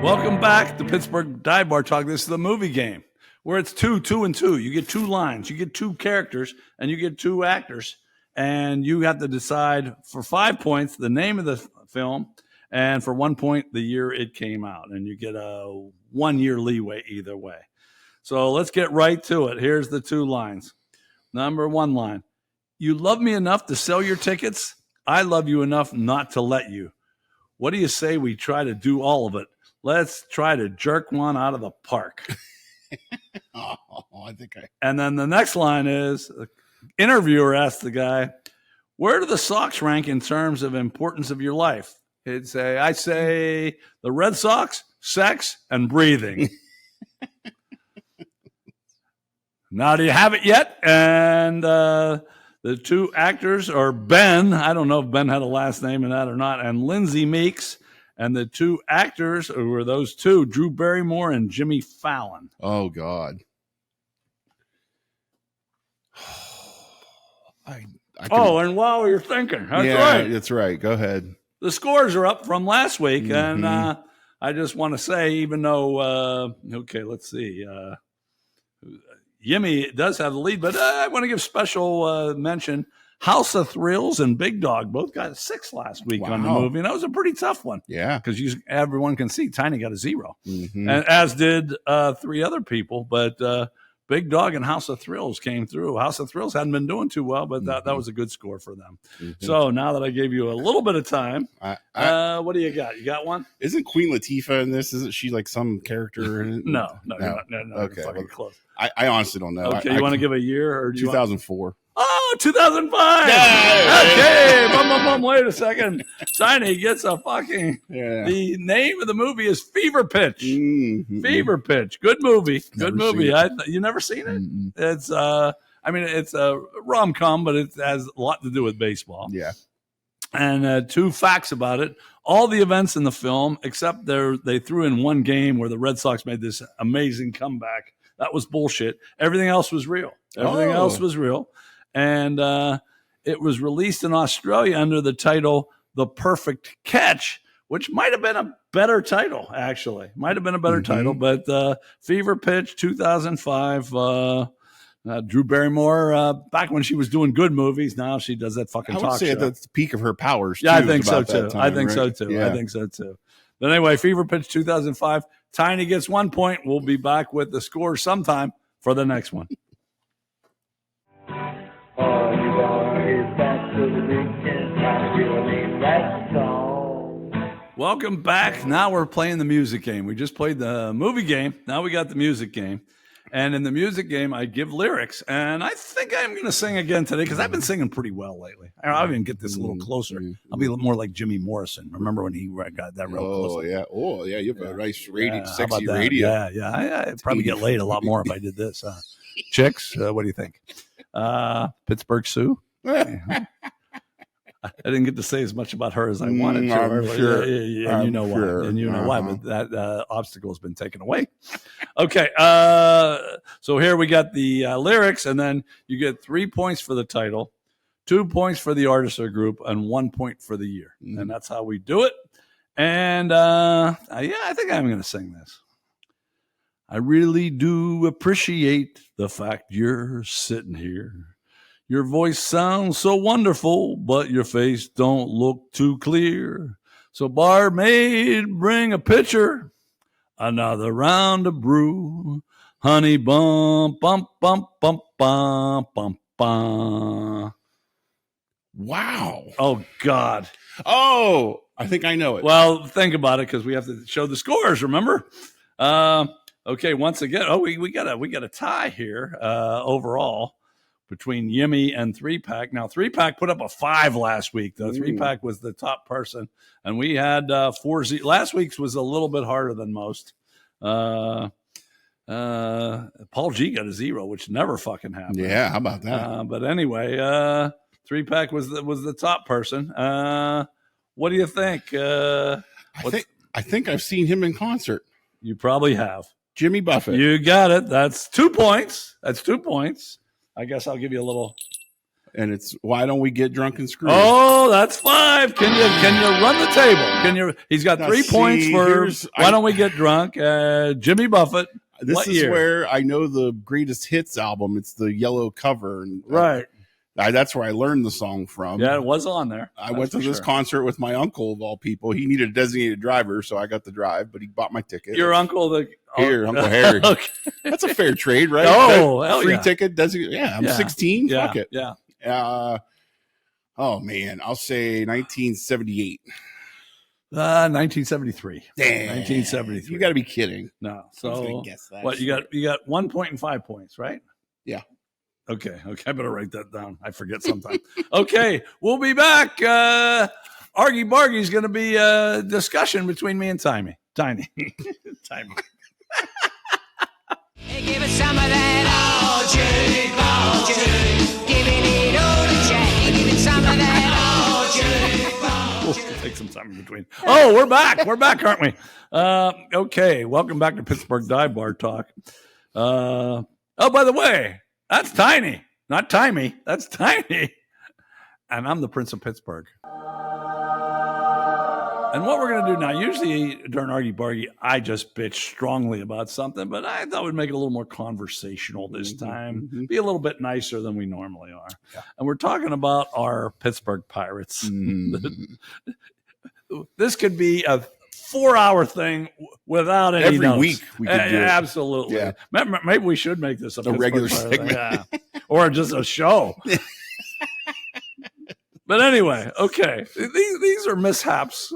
[SPEAKER 2] Welcome back to Pittsburgh Dive Bar Talk. This is the movie game where it's 2, 2, and 2. You get 2 lines, you get 2 characters, and you get 2 actors. And you have to decide for 5 points the name of the film, and for 1 point the year it came out. And you get a 1-year leeway either way. So let's get right to it. Here's the 2 lines. Number 1 line. You love me enough to sell your tickets. I love you enough not to let you. What do you say we try to do all of it? Let's try to jerk one out of the park. And then the next line is, the interviewer asks the guy, where do the Sox rank in terms of importance of your life? I say the Red Sox, sex, and breathing. Now, do you have it yet? And the 2 actors are Ben. I don't know if Ben had a last name in that or not. And Lindsay Meeks. And the 2 actors were those 2, Drew Barrymore and Jimmy Fallon.
[SPEAKER 3] Oh, God.
[SPEAKER 2] And while you're thinking,
[SPEAKER 3] that's right. Go ahead.
[SPEAKER 2] The scores are up from last week, and I just want to say, even though, let's see, Yimmy does have the lead, but I want to give special mention. House of Thrills and Big Dog both got 6 last week on the movie, and that was a pretty tough one.
[SPEAKER 3] Yeah,
[SPEAKER 2] because everyone can see Tiny got a 0, and as did 3 other people, but Big Dog and House of Thrills came through. House of Thrills hadn't been doing too well, but that was a good score for them. So now that I gave you a little bit of time, what do you got? You got one?
[SPEAKER 3] Isn't Queen Latifah in this? Isn't she like some character?
[SPEAKER 2] No.
[SPEAKER 3] Okay,
[SPEAKER 2] fucking close.
[SPEAKER 3] I honestly don't know.
[SPEAKER 2] Okay, you want to give a year or
[SPEAKER 3] 2004?
[SPEAKER 2] Oh, 2005.
[SPEAKER 3] Yay!
[SPEAKER 2] Okay, wait a second. Tiny gets a fucking.
[SPEAKER 3] Yeah.
[SPEAKER 2] The name of the movie is Fever Pitch. Fever Pitch. Good movie. Good movie. You never seen it? It's it's a rom-com, but it has a lot to do with baseball.
[SPEAKER 3] Yeah.
[SPEAKER 2] And 2 facts about it. All the events in the film, except they threw in 1 game where the Red Sox made this amazing comeback. That was bullshit. Everything else was real. And it was released in Australia under the title The Perfect Catch, which might have been a better title, actually. Might have been a better title, but Fever Pitch 2005. Drew Barrymore, back when she was doing good movies, now she does that fucking talk show. I would say
[SPEAKER 3] that's the peak of her powers.
[SPEAKER 2] Yeah, I think so too. I think so too. But anyway, Fever Pitch 2005. Tiny gets 1 point. We'll be back with the score sometime for the next one. Welcome back. Now we're playing the music game. We just played the movie game. Now we got the music game. And in the music game, I give lyrics. And I think I'm going to sing again today because I've been singing pretty well lately. I'll even get this a little closer. I'll be more like Jimmy Morrison. Remember when he got that real close?
[SPEAKER 3] Oh, yeah. You have a nice radio, sexy radio.
[SPEAKER 2] I'd probably get laid a lot more if I did this. Chicks, what do you think? Pittsburgh Sue? I didn't get to say as much about her as I wanted to earlier.
[SPEAKER 3] Sure.
[SPEAKER 2] And you know why. And you know why, but that obstacle has been taken away. Okay. So here we got the lyrics, and then you get 3 points for the title, 2 points for the artist or group, and 1 point for the year. And that's how we do it. And I think I'm going to sing this. I really do appreciate the fact you're sitting here. Your voice sounds so wonderful, but your face don't look too clear. So barmaid, bring a pitcher, another round of brew. Honey bump, bump, bump, bump, bump, bump, bump.
[SPEAKER 3] Wow.
[SPEAKER 2] Oh, God.
[SPEAKER 3] Oh, I think I know it.
[SPEAKER 2] Well, think about it because we have to show the scores, remember? Okay, once again, we got a tie here overall between Yimmy and 3-Pack. Now, 3-Pack put up a 5 last week, though. 3-Pack was the top person, and we had 4. Last week's was a little bit harder than most. Paul G got a 0, which never fucking happened.
[SPEAKER 3] Yeah, how about that?
[SPEAKER 2] But anyway, 3-Pack was the top person. What do you think?
[SPEAKER 3] I think I've seen him in concert.
[SPEAKER 2] You probably have.
[SPEAKER 3] Jimmy Buffett.
[SPEAKER 2] You got it. That's 2 points. I guess I'll give you a little.
[SPEAKER 3] And it's Why Don't We Get Drunk and Screwed?
[SPEAKER 2] Oh, that's 5. Can you run the table? He's got 3 points for Why Don't We Get Drunk? Jimmy Buffett.
[SPEAKER 3] This is where I know the greatest hits album. It's the yellow cover. And,
[SPEAKER 2] right.
[SPEAKER 3] That's where I learned the song from.
[SPEAKER 2] Yeah, it was on there.
[SPEAKER 3] I went to this concert with my uncle, of all people. He needed a designated driver, so I got the drive, but he bought my ticket.
[SPEAKER 2] Your uncle,
[SPEAKER 3] Uncle Harry. Okay. That's a fair trade, right?
[SPEAKER 2] Oh,
[SPEAKER 3] free ticket. I'm 16.
[SPEAKER 2] Yeah,
[SPEAKER 3] Fuck it.
[SPEAKER 2] Yeah.
[SPEAKER 3] Oh man, I'll say 1978.
[SPEAKER 2] 1973.
[SPEAKER 3] Damn.
[SPEAKER 2] 1973.
[SPEAKER 3] You got to be kidding.
[SPEAKER 2] No. So what you got 1 point and 5 points, right?
[SPEAKER 3] Yeah.
[SPEAKER 2] Okay. I better write that down. I forget sometimes. Okay, we'll be back. Argy Bargy is going to be a discussion between me and Tiny.
[SPEAKER 5] Hey, give us some of that Argy, giving it all to Jack. Give it some of that Argy.
[SPEAKER 2] We'll take some time in between. Oh, we're back. We're back, aren't we? Okay, welcome back to Pittsburgh Dive Bar Talk. Oh, by the way, that's Tiny, not Timey. That's Tiny. And I'm the Prince of Pittsburgh. And what we're going to do now, usually during Argy Bargy, I just bitch strongly about something, but I thought we'd make it a little more conversational this time, be a little bit nicer than we normally are. Yeah. And we're talking about our Pittsburgh Pirates. This could be a 4-hour thing without any
[SPEAKER 3] every
[SPEAKER 2] notes.
[SPEAKER 3] Week we could do it.
[SPEAKER 2] Absolutely. Yeah. Maybe we should make this a
[SPEAKER 3] regular segment.
[SPEAKER 2] Yeah. Or just a show. But anyway, okay. These are mishaps,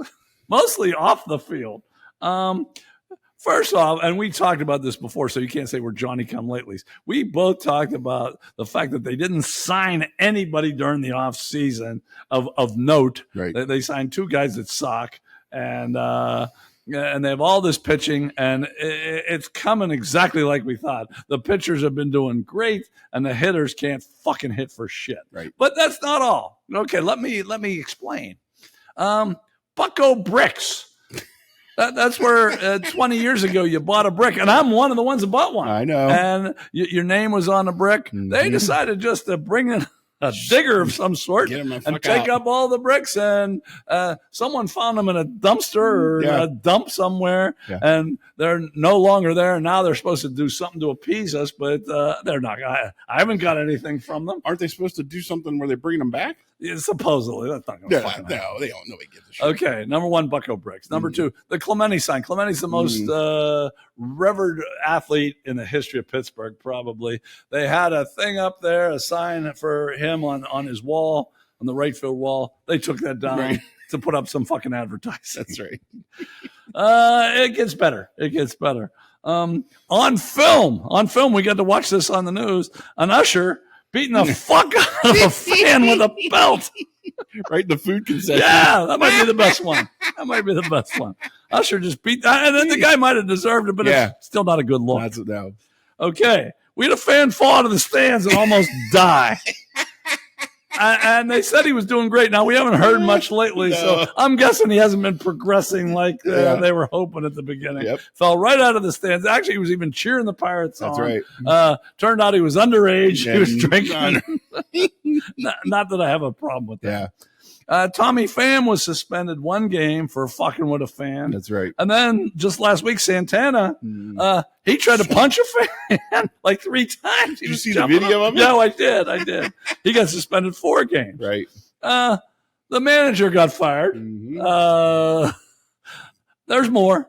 [SPEAKER 2] mostly off the field. First off, and we talked about this before, so you can't say we're Johnny-come-latelys. We both talked about the fact that they didn't sign anybody during the off season of note.
[SPEAKER 3] Right.
[SPEAKER 2] They signed 2 guys that suck. And they have all this pitching, and it's coming exactly like we thought. The pitchers have been doing great, and the hitters can't fucking hit for shit.
[SPEAKER 3] Right.
[SPEAKER 2] But that's not all. Okay, let me explain. Bucco bricks. That's where 20 years ago you bought a brick, and I'm one of the ones that bought one.
[SPEAKER 3] I know.
[SPEAKER 2] And your name was on the brick. Mm-hmm. They decided just to bring in a digger of some sort
[SPEAKER 3] Get 'em the
[SPEAKER 2] and
[SPEAKER 3] fuck
[SPEAKER 2] take
[SPEAKER 3] out.
[SPEAKER 2] up all the bricks. And someone found them in a dumpster or a dump somewhere, and they're no longer there. And now they're supposed to do something to appease us, but they're not. I haven't got anything from them.
[SPEAKER 3] Aren't they supposed to do something where they bring them back?
[SPEAKER 2] Yeah, supposedly, that's not going to happen.
[SPEAKER 3] No, they don't. Nobody gives a shit.
[SPEAKER 2] Okay, number one, Bucco bricks. Number two, the Clemente sign. Clemente's the most revered athlete in the history of Pittsburgh, probably. They had a thing up there, a sign for him on his wall, on the right field wall. They took that down to put up some fucking advertising.
[SPEAKER 3] That's right.
[SPEAKER 2] It gets better. It gets better. On film, we got to watch this on the news. An usher beating the fuck out of a fan with a belt.
[SPEAKER 3] Right, the food concession.
[SPEAKER 2] Yeah, that might be the best one. Usher just beat that, and then the guy might have deserved it, but it's still not a good look.
[SPEAKER 3] That's it now.
[SPEAKER 2] Okay, we had a fan fall out of the stands and almost die. And they said he was doing great. Now, we haven't heard much lately, so I'm guessing he hasn't been progressing like they were hoping at the beginning.
[SPEAKER 3] Yep.
[SPEAKER 2] Fell right out of the stands. Actually, he was even cheering the Pirates on.
[SPEAKER 3] That's right.
[SPEAKER 2] Turned out he was underage. He was drinking. Not that I have a problem with that. Tommy Pham was suspended 1 game for fucking with a fan.
[SPEAKER 3] That's right.
[SPEAKER 2] And then just last week, Santana, he tried to punch a fan like 3 times.
[SPEAKER 3] Did you see the video of it?
[SPEAKER 2] No, I did. He got suspended 4 games.
[SPEAKER 3] Right.
[SPEAKER 2] The manager got fired. There's more.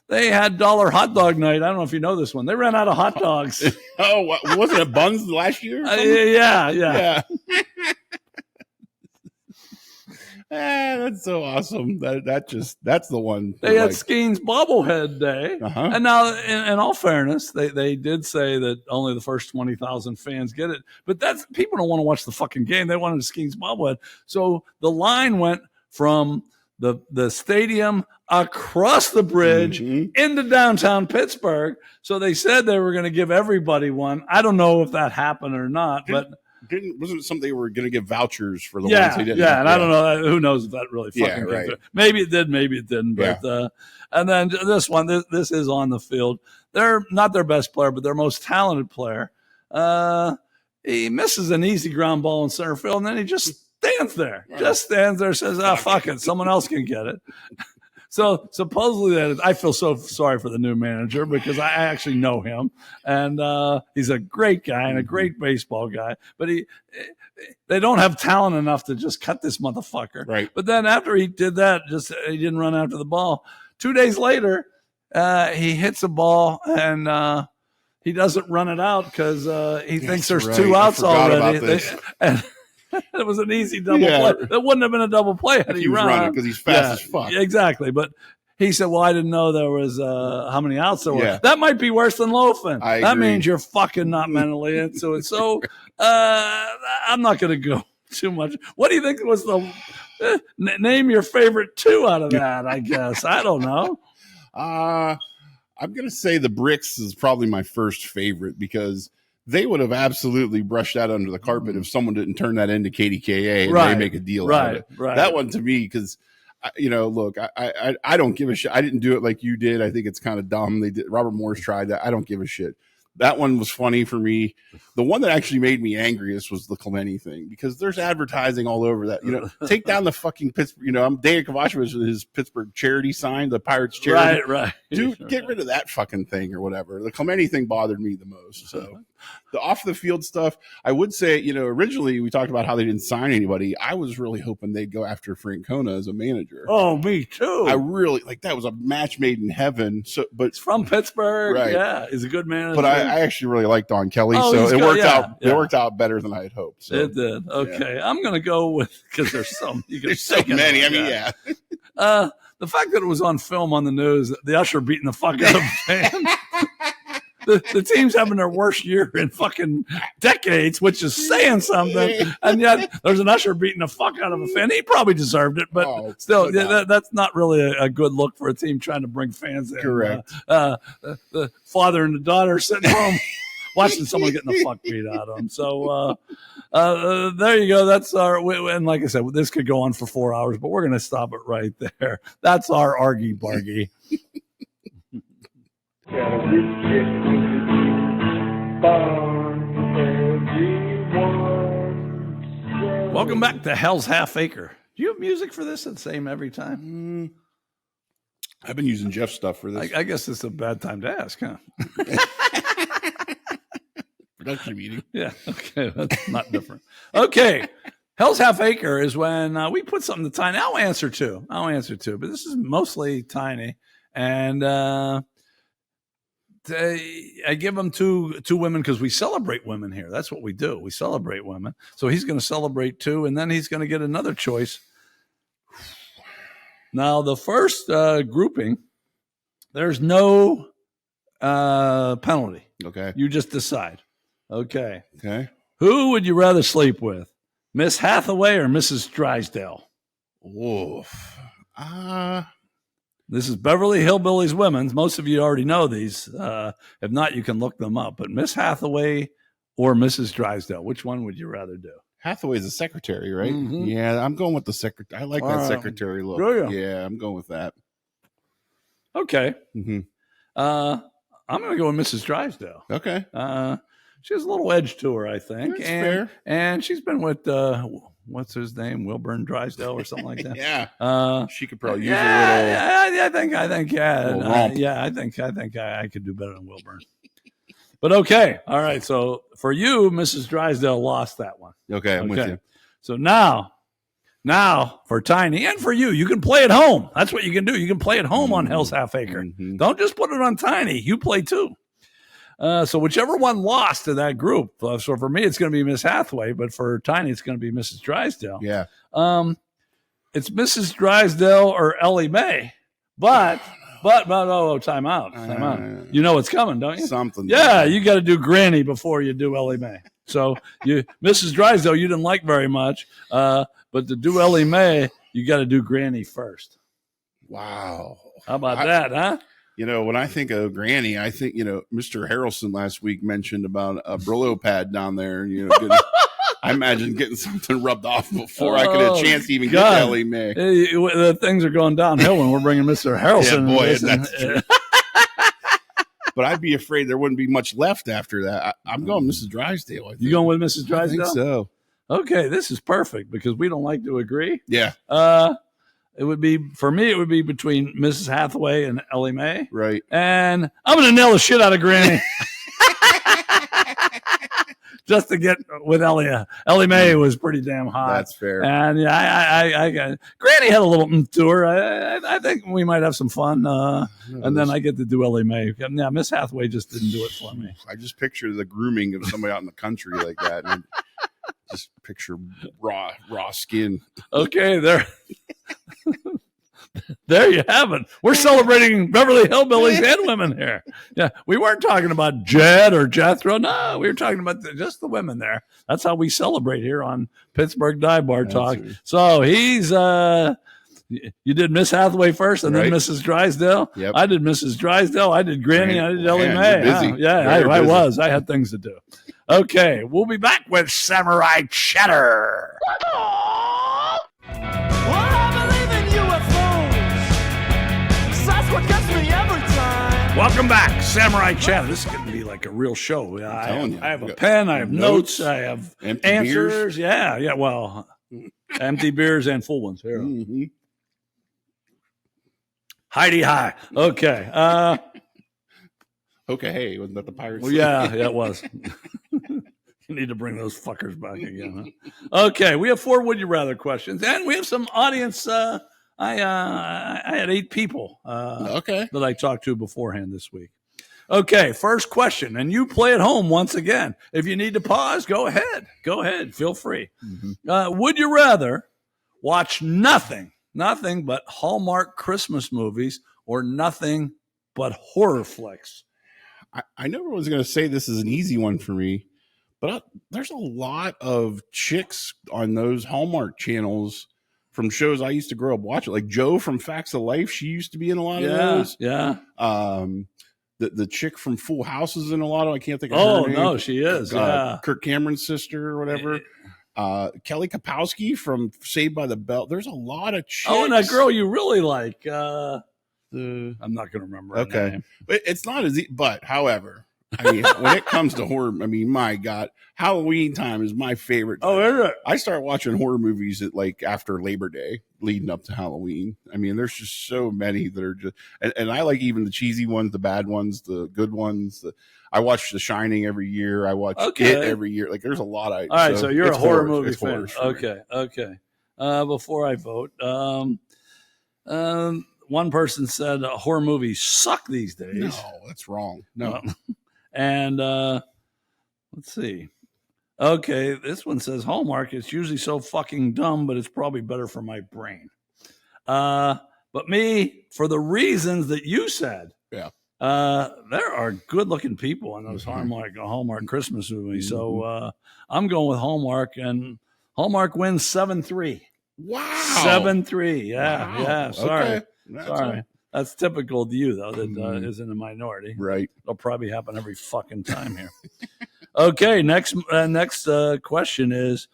[SPEAKER 2] They had $1 hot dog night. I don't know if you know this one. They ran out of hot dogs.
[SPEAKER 3] Wasn't it Buns last year?
[SPEAKER 2] Yeah.
[SPEAKER 3] That's so awesome. That's the one.
[SPEAKER 2] They had Skeen's bobblehead day. And now, in all fairness, they did say that only the first 20,000 fans get it. But people don't want to watch the fucking game. They wanted Skeen's bobblehead. So the line went from the stadium across the bridge into downtown Pittsburgh. So they said they were going to give everybody one. I don't know if that happened or not, but
[SPEAKER 3] wasn't it something they were going to give vouchers for the ones they didn't?
[SPEAKER 2] Yeah, and I don't know. Who knows if that really fucking
[SPEAKER 3] right.
[SPEAKER 2] Maybe it did, maybe it didn't. But and then this one, this is on the field. They're not their best player, but their most talented player. He misses an easy ground ball in center field, and then he just stands there. Says, fuck it, someone else can get it. So supposedly I feel so sorry for the new manager because I actually know him, and he's a great guy and a great baseball guy. But they don't have talent enough to just cut this motherfucker.
[SPEAKER 3] Right.
[SPEAKER 2] But then after he did that, he didn't run after the ball. 2 days later, he hits a ball and he doesn't run it out because he thinks there's 2 outs already. It was an easy double play. It wouldn't have been a double play had he run
[SPEAKER 3] because he's fast as fuck.
[SPEAKER 2] Exactly. But he said, well, I didn't know there was how many outs there were.
[SPEAKER 3] Yeah.
[SPEAKER 2] That might be worse than loafing. That
[SPEAKER 3] agree.
[SPEAKER 2] means you're fucking not mentally into it. So I'm not going to go too much. What do you think was the name your favorite 2 out of that, I guess? I don't know.
[SPEAKER 3] I'm going to say the bricks is probably my first favorite because they would have absolutely brushed that under the carpet if someone didn't turn that into KDKA and they make a deal out of it.
[SPEAKER 2] Right.
[SPEAKER 3] That one to me, because, look, I don't give a shit. I didn't do it like you did. I think it's kind of dumb. Robert Morris tried that. I don't give a shit. That one was funny for me. The one that actually made me angriest was the Clemente thing because there's advertising all over that. Take down the fucking Pittsburgh. I'm David Kovacevic with his Pittsburgh charity sign, the Pirates charity.
[SPEAKER 2] Right.
[SPEAKER 3] Dude, get rid of that fucking thing or whatever. The Clemente thing bothered me the most. So the off the field stuff, I would say, originally we talked about how they didn't sign anybody. I was really hoping they'd go after Francona as a manager.
[SPEAKER 2] Oh, me too.
[SPEAKER 3] I really that was a match made in heaven. So, but
[SPEAKER 2] it's from Pittsburgh.
[SPEAKER 3] Right.
[SPEAKER 2] Yeah, he's a good manager.
[SPEAKER 3] But I actually really liked Don Kelly, so it worked out. It worked out better than I had hoped. So.
[SPEAKER 2] It did. Okay, I'm gonna go with because there's so
[SPEAKER 3] many. I mean,
[SPEAKER 2] the fact that it was on film on the news, the usher beating the fuck out of a fan. The team's having their worst year in fucking decades, which is saying something. And yet there's an usher beating the fuck out of a fan. He probably deserved it, but still, that's not really a good look for a team trying to bring fans in.
[SPEAKER 3] Correct.
[SPEAKER 2] The father and the daughter sitting home watching someone getting the fuck beat out of them. So there you go. That's and like I said, this could go on for 4 hours, but we're going to stop it right there. That's our Argy Bargy.
[SPEAKER 6] Got a rich chick with a barn, everyone
[SPEAKER 2] Welcome back to Hell's Half Acre. Do you have music for this? The same every time?
[SPEAKER 3] I've been using Jeff's stuff for this.
[SPEAKER 2] I guess it's a bad time to ask, huh?
[SPEAKER 3] Production meeting.
[SPEAKER 2] Yeah. Okay. That's not different. Okay. Hell's Half Acre is when we put something to Tiny. I'll answer two, but this is mostly Tiny. And I give them two women because we celebrate women here. That's what we do. We celebrate women. So he's going to celebrate two, and then he's going to get another choice. Now, the first grouping, there's no penalty.
[SPEAKER 3] Okay.
[SPEAKER 2] You just decide. Okay.
[SPEAKER 3] Okay.
[SPEAKER 2] Who would you rather sleep with, Miss Hathaway or Mrs. Drysdale?
[SPEAKER 3] Woof.
[SPEAKER 2] This is Beverly Hillbillies Women's. Most of you already know these. If not, you can look them up. But Miss Hathaway or Mrs. Drysdale, which one would you rather do?
[SPEAKER 3] Hathaway's a secretary, right?
[SPEAKER 2] Mhm.
[SPEAKER 3] Yeah, I'm going with the secretary. I like that secretary look.
[SPEAKER 2] Do you?
[SPEAKER 3] Yeah, I'm going with that.
[SPEAKER 2] Okay.
[SPEAKER 3] Mm-hmm.
[SPEAKER 2] I'm going to go with Mrs. Drysdale.
[SPEAKER 3] Okay.
[SPEAKER 2] She has a little edge to her, I think.
[SPEAKER 3] That's fair.
[SPEAKER 2] And she's been with, what's his name? Wilburn Drysdale or something like that.
[SPEAKER 3] Yeah. She could probably use a little.
[SPEAKER 2] I think,
[SPEAKER 3] little romp.
[SPEAKER 2] I think I could do better than Wilburn. But okay. All right. So for you, Mrs. Drysdale lost that one.
[SPEAKER 3] Okay, I'm with you.
[SPEAKER 2] So now for Tiny and for you can play at home. That's what you can do. You can play at home on Hell's Half Acre.
[SPEAKER 3] Mm-hmm.
[SPEAKER 2] Don't just put it on Tiny. You play too. So whichever one lost to that group. So for me, it's going to be Miss Hathaway, but for Tiny, it's going to be Mrs. Drysdale.
[SPEAKER 3] Yeah.
[SPEAKER 2] It's Mrs. Drysdale or Ellie Mae, but time out. You know what's coming, don't you?
[SPEAKER 3] Something.
[SPEAKER 2] Yeah, you got to do Granny before you do Ellie Mae. So Mrs. Drysdale, you didn't like very much, but to do Ellie Mae, you got to do Granny first.
[SPEAKER 3] Wow.
[SPEAKER 2] How about that, huh?
[SPEAKER 3] When I think of Granny, I think, Mr. Harrelson last week mentioned about a Brillo pad down there. I imagine getting something rubbed off before I could have a chance to even get to Ellie Mae.
[SPEAKER 2] The things are going downhill when we're bringing Mr. Harrelson.
[SPEAKER 3] Yeah, boy, that's true. But I'd be afraid there wouldn't be much left after that. I'm going Mrs. Drysdale. I think.
[SPEAKER 2] You going with Mrs. Drysdale?
[SPEAKER 3] I think so.
[SPEAKER 2] Okay, this is perfect because we don't like to agree.
[SPEAKER 3] Yeah.
[SPEAKER 2] It would be between Mrs. Hathaway and Ellie Mae.
[SPEAKER 3] Right.
[SPEAKER 2] And I'm going to nail the shit out of Granny. Just to get with Ellie. Ellie Mae was pretty damn hot.
[SPEAKER 3] That's fair.
[SPEAKER 2] And I Granny had a little tour. I think we might have some fun. And then I get to do Ellie Mae. Yeah, Miss Hathaway just didn't do it for me.
[SPEAKER 3] I just picture the grooming of somebody out in the country like that. And just picture raw skin.
[SPEAKER 2] Okay, there you have it. We're celebrating Beverly Hillbillies and women here. Yeah, we weren't talking about Jed or Jethro. No, we were talking about just the women there. That's how we celebrate here on Pittsburgh Dive Bar Talk.
[SPEAKER 3] Right.
[SPEAKER 2] So he's you did Miss Hathaway first and then Mrs. Drysdale.
[SPEAKER 3] Yep.
[SPEAKER 2] I did Mrs. Drysdale. I did Granny. I did Ellie
[SPEAKER 3] Man,
[SPEAKER 2] Mae.
[SPEAKER 3] you're busy.
[SPEAKER 2] Huh? Yeah, I was. I had things to do. Okay, we'll be back with Samurai Chatter. Welcome back, Samurai Chatter. This is going to be like a real show. I have a pen, I have notes, I have
[SPEAKER 3] empty
[SPEAKER 2] answers.
[SPEAKER 3] Beers.
[SPEAKER 2] Yeah. Well, empty beers and full ones. Here.
[SPEAKER 3] Mm-hmm.
[SPEAKER 2] Heidi High. Okay.
[SPEAKER 3] Okay, hey, wasn't that the Pirates?
[SPEAKER 2] Well, yeah, it was. You need to bring those fuckers back again. Huh? Okay, we have 4 Would You Rather questions, and we have some audience. I had 8 people that I talked to beforehand this week. Okay, first question, and you play at home once again. If you need to pause, go ahead. Go ahead. Feel free. Mm-hmm. Would you rather watch nothing but Hallmark Christmas movies or nothing but horror flicks?
[SPEAKER 3] I never was going to say this is an easy one for me, but there's a lot of chicks on those Hallmark channels from shows I used to grow up watching, like Jo from Facts of Life. She used to be in a lot of those.
[SPEAKER 2] Yeah.
[SPEAKER 3] The chick from Full House is in a lot of. I can't think of her name.
[SPEAKER 2] No, she is. Yeah.
[SPEAKER 3] Kirk Cameron's sister or whatever. Kelly Kapowski from Saved by the Bell. There's a lot of chicks.
[SPEAKER 2] Oh, and that girl you really like. I'm not going to remember her name.
[SPEAKER 3] But it's not as. But however, I mean, when it comes to horror, I mean, my God, Halloween time is my favorite time.
[SPEAKER 2] Oh, is it?
[SPEAKER 3] I start watching horror movies at like after Labor Day, leading up to Halloween. I mean, there's just so many that are just, and I like even the cheesy ones, the bad ones, the good ones. I watch The Shining every year. I watch It every year. Like, there's a lot.
[SPEAKER 2] All right, so you're a horror movie fan.
[SPEAKER 3] Okay.
[SPEAKER 2] Before I vote, one person said horror movies suck these days.
[SPEAKER 3] No, that's wrong. No.
[SPEAKER 2] And let's see. Okay, this one says Hallmark. It's usually so fucking dumb, but it's probably better for my brain. But me, for the reasons that you said,
[SPEAKER 3] yeah.
[SPEAKER 2] There are good-looking people in those Hallmark Christmas movies. So I'm going with Hallmark, and Hallmark wins 7-3.
[SPEAKER 3] Wow.
[SPEAKER 2] 7-3. Yeah,
[SPEAKER 3] wow.
[SPEAKER 2] yeah. Sorry.
[SPEAKER 3] Okay.
[SPEAKER 2] Sorry. That's typical of you, though, that is in the minority.
[SPEAKER 3] Right.
[SPEAKER 2] It'll probably happen every fucking time here. Okay, next question is,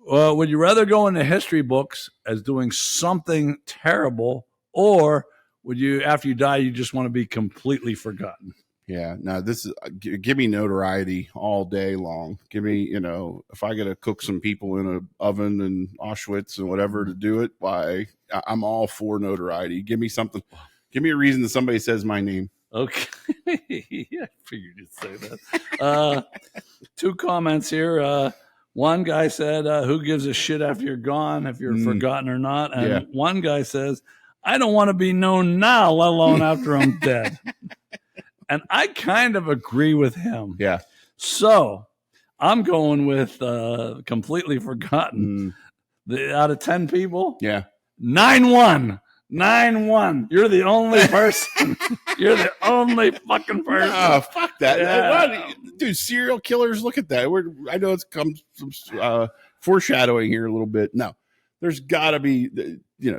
[SPEAKER 2] would you rather go into history books as doing something terrible, or would you, after you die, you just want to be completely forgotten?
[SPEAKER 3] Yeah, no, this is, give me notoriety all day long. Give me, if I got to cook some people in an oven in Auschwitz and whatever to do it, why, I'm all for notoriety. Give me something. Give me a reason that somebody says my name.
[SPEAKER 2] Okay. Yeah, I figured you'd say that. 2 comments here. One guy said, who gives a shit after you're gone, if you're forgotten or not? And one guy says, I don't want to be known now, let alone after I'm dead. And I kind of agree with him.
[SPEAKER 3] Yeah.
[SPEAKER 2] So I'm going with completely forgotten. Out of 10 people, 9-1. 9-1. You're the only person. You're the only fucking person.
[SPEAKER 3] Oh, fuck that.
[SPEAKER 2] Yeah.
[SPEAKER 3] Dude, serial killers, look at that. I know it's come some foreshadowing here a little bit. No, there's got to be,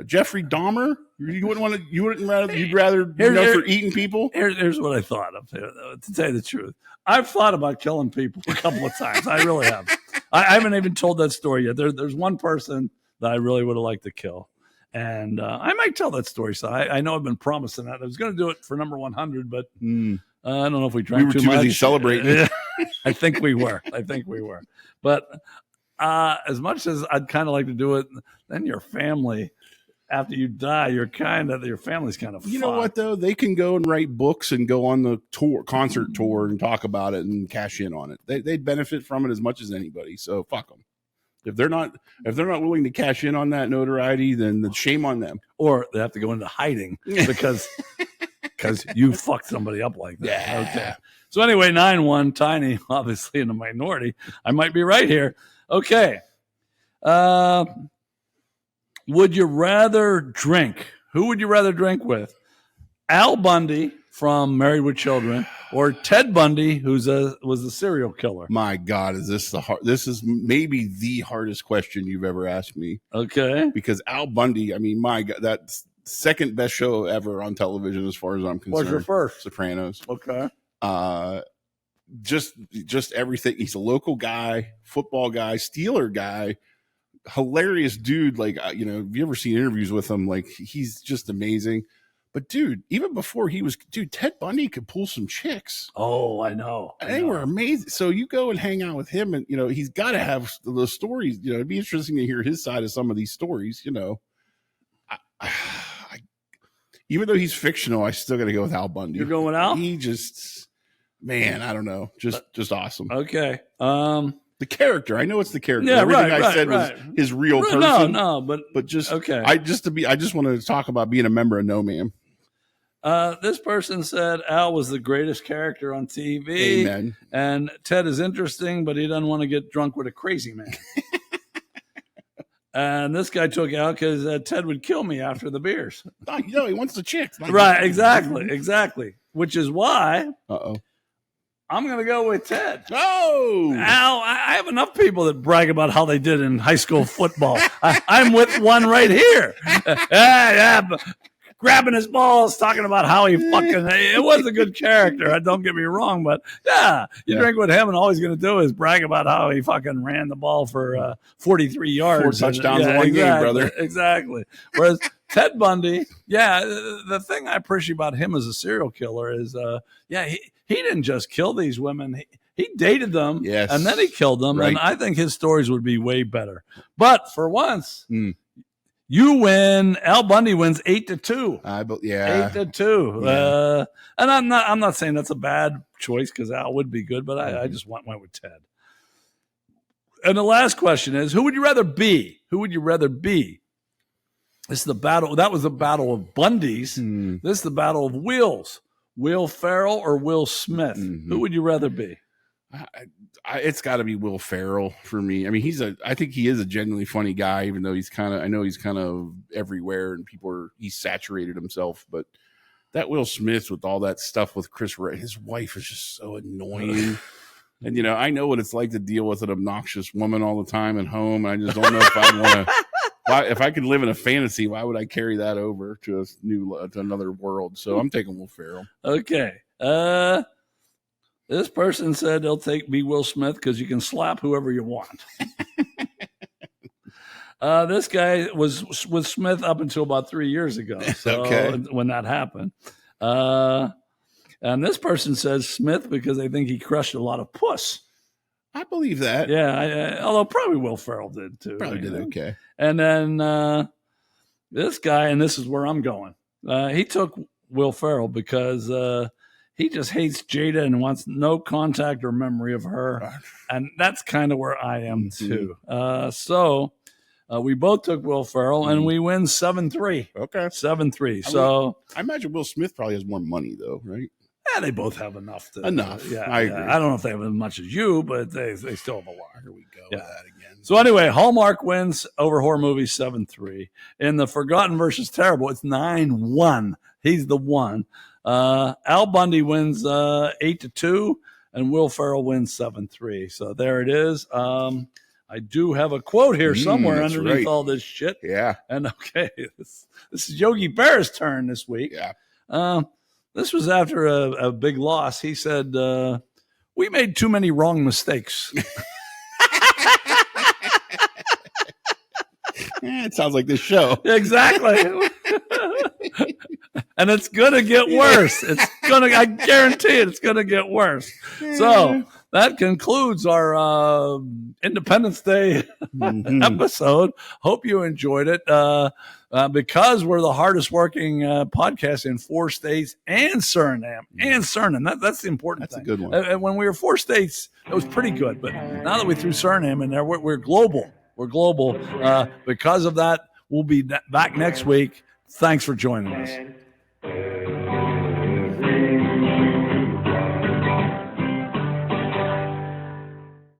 [SPEAKER 3] Jeffrey Dahmer. You'd rather for eating people.
[SPEAKER 2] Here's what I thought of, to tell you the truth. I've thought about killing people a couple of times. I really have. I haven't even told that story yet. There's one person that I really would have liked to kill. And I might tell that story. So I know I've been promising that. I was going to do it for number 100, but I don't know if we drank too much.
[SPEAKER 3] Busy celebrating.
[SPEAKER 2] I think we were. But as much as I'd kind of like to do it, then your family, after you die, your family's kind of.
[SPEAKER 3] You know what though? They can go and write books and go on the concert tour, and talk about it and cash in on it. They'd benefit from it as much as anybody. So fuck them. If they're not willing to cash in on that notoriety, then shame on them.
[SPEAKER 2] Or they have to go into hiding because you fucked somebody up like that.
[SPEAKER 3] Yeah.
[SPEAKER 2] Okay. So anyway, 9-1, Tiny, obviously in the minority. I might be right here. Okay. Would you rather drink? Who would you rather drink with? Al Bundy from Married with Children, or Ted Bundy, was a serial killer?
[SPEAKER 3] My God, this is maybe the hardest question you've ever asked me.
[SPEAKER 2] Okay.
[SPEAKER 3] Because Al Bundy, I mean, my God, that's second best show ever on television as far as I'm concerned.
[SPEAKER 2] What's your first?
[SPEAKER 3] Sopranos.
[SPEAKER 2] Okay.
[SPEAKER 3] Just everything. He's a local guy, football guy, Steeler guy, hilarious dude. Like, have you ever seen interviews with him? Like, he's just amazing. But dude, even before Ted Bundy could pull some chicks.
[SPEAKER 2] Oh, I know.
[SPEAKER 3] They were amazing. So you go and hang out with him, and he's got to have those stories. It'd be interesting to hear his side of some of these stories. Even though he's fictional, I still got to go with Al Bundy.
[SPEAKER 2] You're going with Al?
[SPEAKER 3] He just, man, I don't know, just awesome.
[SPEAKER 2] Okay.
[SPEAKER 3] The character, I know it's the character.
[SPEAKER 2] Yeah,
[SPEAKER 3] Everything
[SPEAKER 2] right,
[SPEAKER 3] I said
[SPEAKER 2] right.
[SPEAKER 3] was his real person.
[SPEAKER 2] No, but
[SPEAKER 3] just
[SPEAKER 2] okay.
[SPEAKER 3] I just wanted to talk about being a member of No Man.
[SPEAKER 2] This person said Al was the greatest character on TV.
[SPEAKER 3] Amen.
[SPEAKER 2] And Ted is interesting, but he doesn't want to get drunk with a crazy man. And this guy took Al because Ted would kill me after the beers.
[SPEAKER 3] He wants the chicks.
[SPEAKER 2] Right, exactly. Which is why I'm going to go with Ted.
[SPEAKER 3] Oh!
[SPEAKER 2] Al, I have enough people that brag about how they did in high school football. I'm with one right here. Grabbing his balls, talking about how he it was a good character. Don't get me wrong, but you drink with him and all he's going to do is brag about how he fucking ran the ball for 43 yards.
[SPEAKER 3] 4 touchdowns in one game, brother.
[SPEAKER 2] Exactly. Whereas Ted Bundy, the thing I appreciate about him as a serial killer is, he didn't just kill these women. He dated them,
[SPEAKER 3] Yes.
[SPEAKER 2] and then he killed them.
[SPEAKER 3] Right.
[SPEAKER 2] And I think his stories would be way better. But for once,
[SPEAKER 3] Mm.
[SPEAKER 2] you win. Al Bundy wins 8-2.
[SPEAKER 3] Yeah.
[SPEAKER 2] 8-2.
[SPEAKER 3] Yeah.
[SPEAKER 2] And I'm not saying that's a bad choice because Al would be good, but I just went with Ted. And the last question is, who would you rather be? Who would you rather be? This is the battle. That was the battle of Bundys.
[SPEAKER 3] Mm.
[SPEAKER 2] This is the battle of Wills. Will Ferrell or Will Smith?
[SPEAKER 3] Mm-hmm.
[SPEAKER 2] Who would you rather be?
[SPEAKER 3] It's got to be Will Ferrell for me. I mean, I think he is a genuinely funny guy, even though I know he's kind of everywhere and he's saturated himself. But that Will Smith with all that stuff with Chris Ray, his wife is just so annoying. And, I know what it's like to deal with an obnoxious woman all the time at home. I just don't know if I want to. If I could live in a fantasy, why would I carry that over to to another world? So I'm taking Will Ferrell.
[SPEAKER 2] Okay. This person said they'll be Will Smith because you can slap whoever you want. This guy was with Smith up until about 3 years ago. So
[SPEAKER 3] Okay.
[SPEAKER 2] when that happened. And this person says Smith because they think he crushed a lot of puss.
[SPEAKER 3] I believe that.
[SPEAKER 2] Yeah, although probably Will Ferrell did too.
[SPEAKER 3] Probably did okay.
[SPEAKER 2] And then this guy, and this is where I'm going. He took Will Ferrell because he just hates Jada and wants no contact or memory of her. And that's kind of where I am too. So we both took Will Ferrell and we win 7-3.
[SPEAKER 3] Okay.
[SPEAKER 2] 7-3. So
[SPEAKER 3] I imagine Will Smith probably has more money though, right?
[SPEAKER 2] yeah, they both have enough.
[SPEAKER 3] Enough.
[SPEAKER 2] Yeah,
[SPEAKER 3] I agree.
[SPEAKER 2] I don't know if they have as much as you, but they still have a lot.
[SPEAKER 3] Here we go with that again.
[SPEAKER 2] So anyway, Hallmark wins over horror movies 7-3. In the Forgotten versus Terrible, it's 9-1. He's the one. Al Bundy wins 8-2, and Will Ferrell wins 7-3. So there it is. I do have a quote here somewhere underneath
[SPEAKER 3] right.
[SPEAKER 2] all this shit.
[SPEAKER 3] Yeah.
[SPEAKER 2] And okay, this is Yogi Bear's turn this week.
[SPEAKER 3] Yeah.
[SPEAKER 2] This was after a big loss. He said, we made too many wrong mistakes.
[SPEAKER 3] It sounds like this show.
[SPEAKER 2] Exactly. And it's going to get worse. I guarantee it's going to get worse. So that concludes our Independence Day episode. Hope you enjoyed it. Because we're the hardest working podcast in 4 states and Suriname. That's the important thing.
[SPEAKER 3] That's a good one.
[SPEAKER 2] When we were 4 states, it was pretty good. But now that we threw Suriname in there, we're global. We're global. Because of that, we'll be back next week. Thanks for joining us.